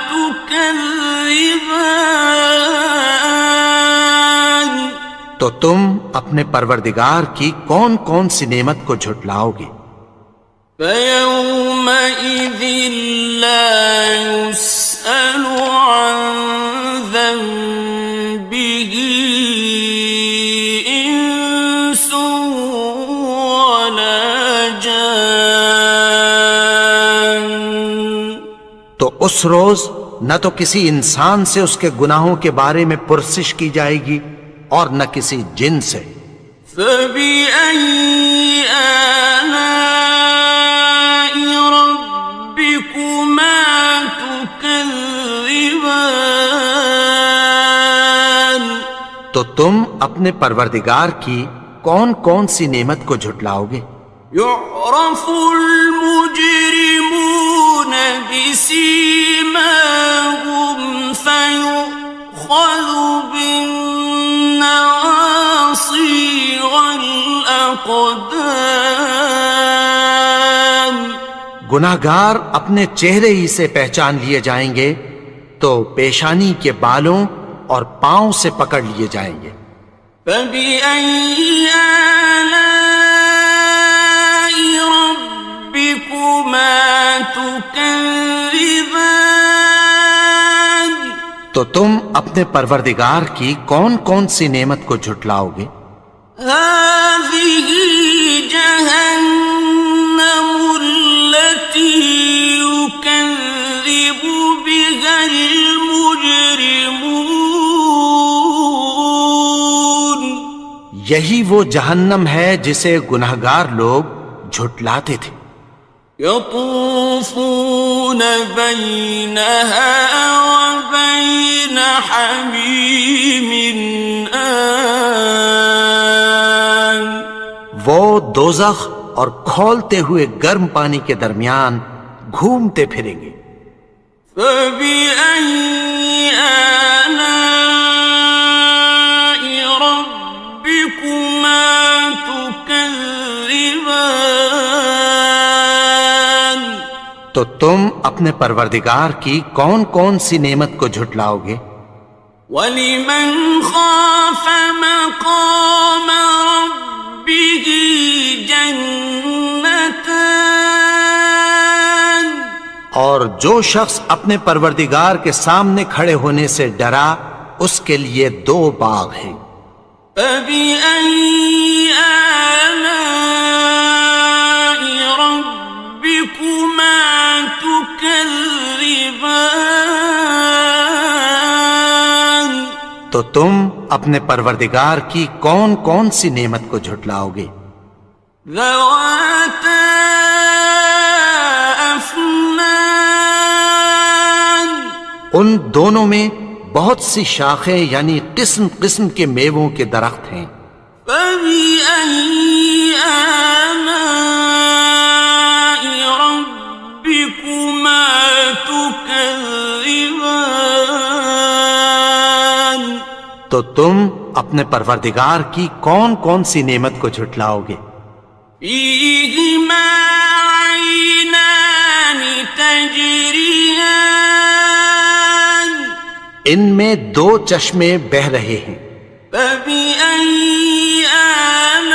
تُكَذِّبَانِ. تو تم اپنے پروردگار کی کون کون سی نعمت کو جھٹلاؤ گے؟ فَيَوْمَئِذٍ لَا يُسْأَلُ عَنْ ذَنبِهِ إِنسٌ وَلَا جَانٌ. تو اس روز نہ تو کسی انسان سے اس کے گناہوں کے بارے میں پرسش کی جائے گی اور نہ کسی جن سے. فَبِأَيِّ آلَاءِ رَبِّكُمَا تُكَذِّبَانِ. تو تم اپنے پروردگار کی کون کون سی نعمت کو جھٹلاؤ گے؟ يُعْرَفُ الْمُجْرِمُونَ بِسِيمَاهُمْ فَيُؤْخَذُ بِالنَّوَاصِي وَالْأَقْدَامِ. گناہگار اپنے چہرے ہی سے پہچان لیے جائیں گے تو پیشانی کے بالوں اور پاؤں سے پکڑ لیے جائیں گے. فَبِأَيِّ آلَاءِ رَبِّكُمَا تُكَذِّبَانِ. تو تم اپنے پروردگار کی کون کون سی نعمت کو جھٹلاؤ گے؟ هَٰذِهِ جَهَنَّمُ الَّتِي يُكَذِّبُ بِهَا الْمُجْرِمُونَ. یہی وہ جہنم ہے جسے گناہگار لوگ جھٹلاتے تھے. يَطُوفُونَ بَيْنَهَا وَبَيْنَ حَمِيمٍ آنٍ. وہ دوزخ اور کھولتے ہوئے گرم پانی کے درمیان گھومتے پھریں گے. فَبِأَيِّ آلَاءِ رَبِّكُمَا تُكَذِّبَانِ. تو تم اپنے پروردگار کی کون کون سی نعمت کو جھٹلاؤ گے؟ وَلِمَنْ خَافَ مَقَامَ رَبِّهِ جَنَّتَانِ. اور جو شخص اپنے پروردگار کے سامنے کھڑے ہونے سے ڈرا اس کے لیے 2 باغ ہیں. فَبِأَيِّ آلاء ربكما تكذبان تو تم اپنے پروردگار کی کون کون سی نعمت کو جھٹلاؤ گے؟ ذواتا افنان ان دونوں میں بہت سی شاخیں یعنی قسم قسم کے میووں کے درخت ہیں۔ فبأي آلاء ربكما تكذبان تو تم اپنے پروردگار کی کون کون سی نعمت کو جھٹلاؤ گے؟ فيهما عينان تجريان ان میں دو چشمے بہ رہے ہیں۔ فبأي آلاء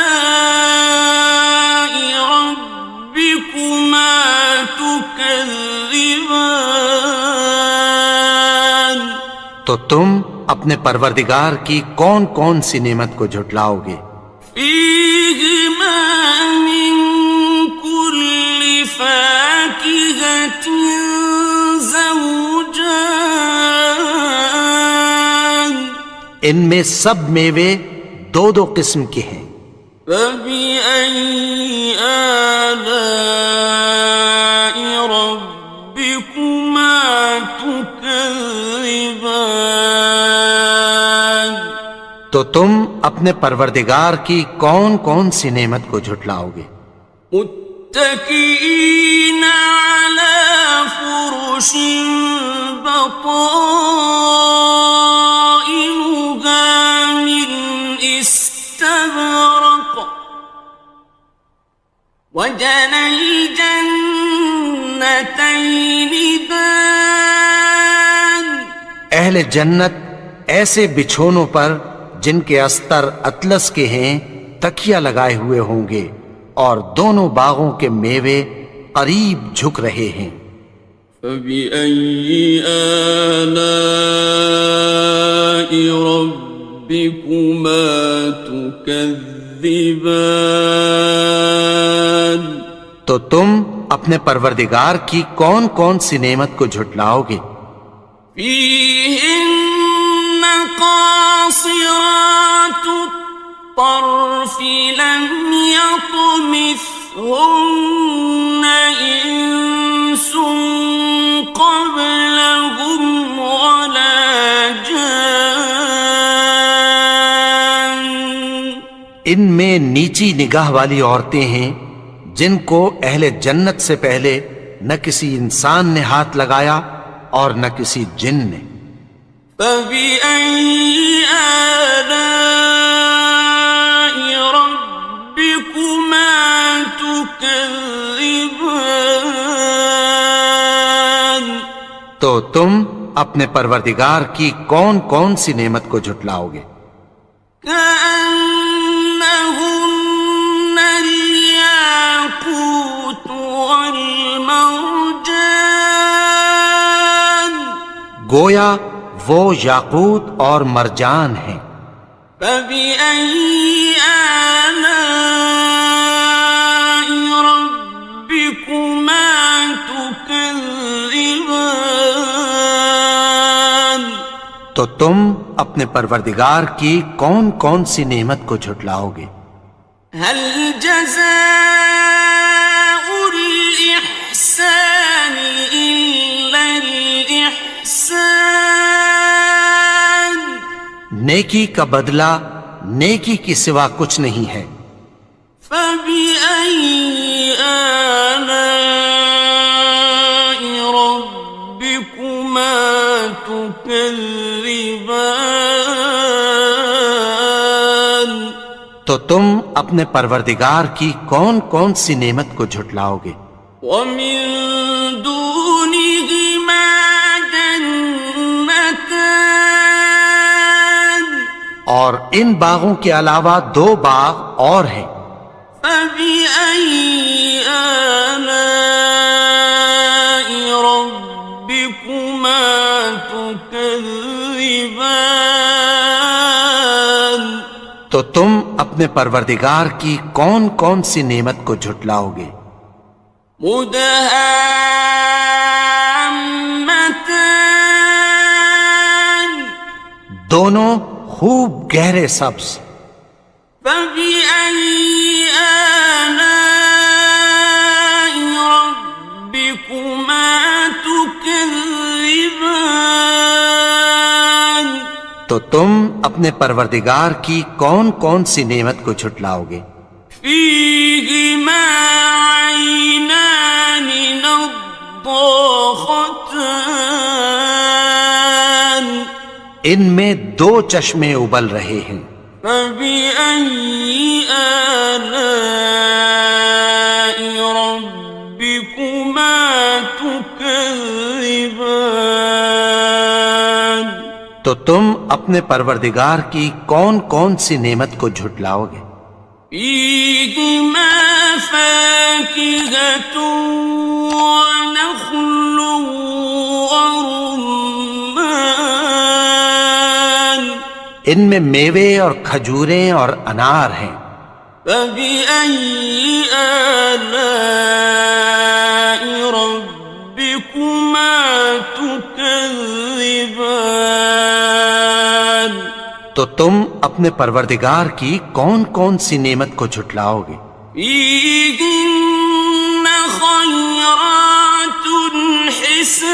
ربكما تكذبان تو تم اپنے پروردگار کی کون کون سی نعمت کو جھٹلاؤ گے؟ فيهما من كل فاكهة زوجان ان میں سب میوے دو دو قسم کے ہیں۔ فبأي آلاء ربكما تكذبان تو تم اپنے پروردگار کی کون کون سی نعمت کو جھٹلاؤ گے؟ متكئين على فرش بطائنها من استبرق وجنى الجنتين دان اہل جنت ایسے بچھونوں پر جن کے استر اطلس کے ہیں تکیہ لگائے ہوئے ہوں گے اور دونوں باغوں کے میوے قریب جھک رہے ہیں۔ فبأي آلاء ربكما تكذبان تو تم اپنے پروردگار کی کون کون سی نعمت کو جھٹلاؤ گے؟ فيهن قاصرات الطرف لم يطمثهن إنس قبلهم ولا جان ان میں نیچی نگاہ والی عورتیں ہیں جن کو اہل جنت سے پہلے نہ کسی انسان نے ہاتھ لگایا اور نہ کسی جن نے۔ فبأي آلاء ربكما تكذبان تو تم اپنے پروردگار کی کون کون سی نعمت کو جھٹلاؤ گے؟ كأنهن الياقوت والمرجان گویا وہ یاقوت اور مرجان ہیں۔ فبأي آلاء ربكما تكذبان تو تم اپنے پروردگار کی کون کون سی نعمت کو جھٹلاؤ گے؟ هل جزاء الإحسان إلا الإحسان نیکی کا بدلہ نیکی کی سوا کچھ نہیں ہے۔ فبأي آلاء ربكما تكذبان تو تم اپنے پروردگار کی کون کون سی نعمت کو جھٹلاؤ گے؟ ومن دونهما جنتان اور ان باغوں کے علاوہ دو باغ اور ہیں۔ فبأي آلاء ربكما تكذبان تو تم اپنے پروردگار کی کون کون سی نعمت کو جھٹلاؤ گے؟ مدہامتان دونوں خوب گہرے سبز. فبأي آلاء ربكما تكذبان تو تم اپنے پروردگار کی کون کون سی نعمت کو جھٹلاؤ گے؟ فيهما عينان نضاختان ان میں دو چشمے ابل رہے ہیں. فبأي آلاء ربكما تكذبان تو تم اپنے پروردگار کی کون کون سی نعمت کو جھٹلاؤ گے؟ فيهما فاكهة ونخل ورمان ان میں میوے اور کھجوریں اور انار ہیں. فبأي آلاء ربكما تكذبان تو تم اپنے پروردگار کی کون کون سی نعمت کو جھٹلاؤ گے؟ فيهن خيرات حسان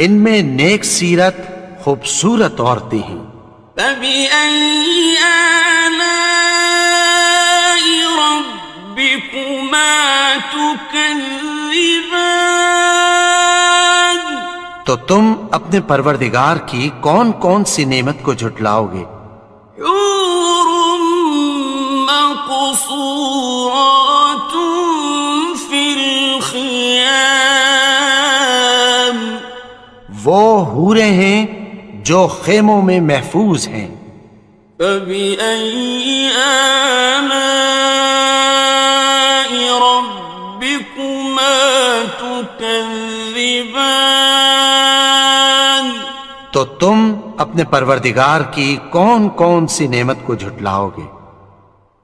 ان میں نیک سیرت خوبصورت عورتیں ہیں. فبأي آلاء ربكما تكذبان تو تم اپنے پروردگار کی کون کون سی نعمت کو جھٹلاؤ گے؟ حور مقصورات في الخيام وہ حوریں ہیں جو خیموں میں محفوظ ہیں. فبأي آلاء ربكما تكذبان تو تم اپنے پروردگار کی کون کون سی نعمت کو جھٹلاؤ گے؟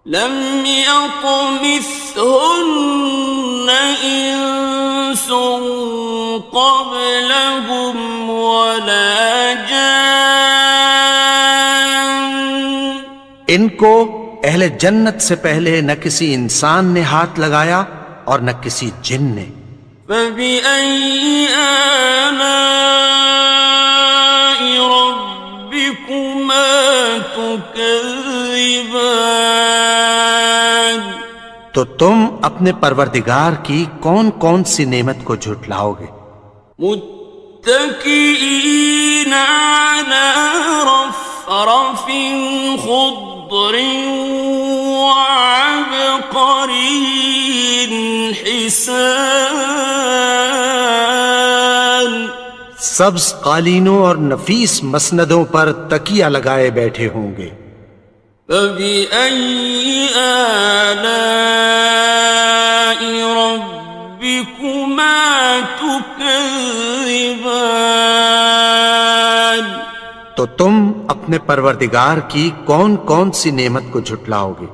لم يطمثهن إنس قبلهم ولا جان ان کو اہل جنت سے پہلے نہ کسی انسان نے ہاتھ لگایا اور نہ کسی جن نے. فبأي آلاء ربكما تكذبان تو تم اپنے پروردگار کی کون کون سی نعمت کو جھٹلاؤ گے؟ متكئين على رفرف خضر وعبقري حسان سبز قالینوں اور نفیس مسندوں پر تکیہ لگائے بیٹھے ہوں گے. فبأي آلاء ربكما تكذبان تو تم اپنے پروردگار کی کون کون سی نعمت کو جھٹلاؤ گے؟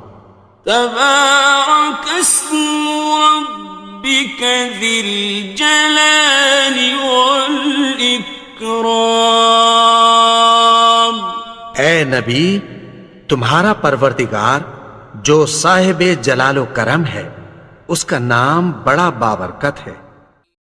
تبارك اسم ربك ذي الجلال والإكرام اے نبی، تمہارا پروردگار جو صاحب جلال و کرم ہے، اس کا نام بڑا بابرکت ہے.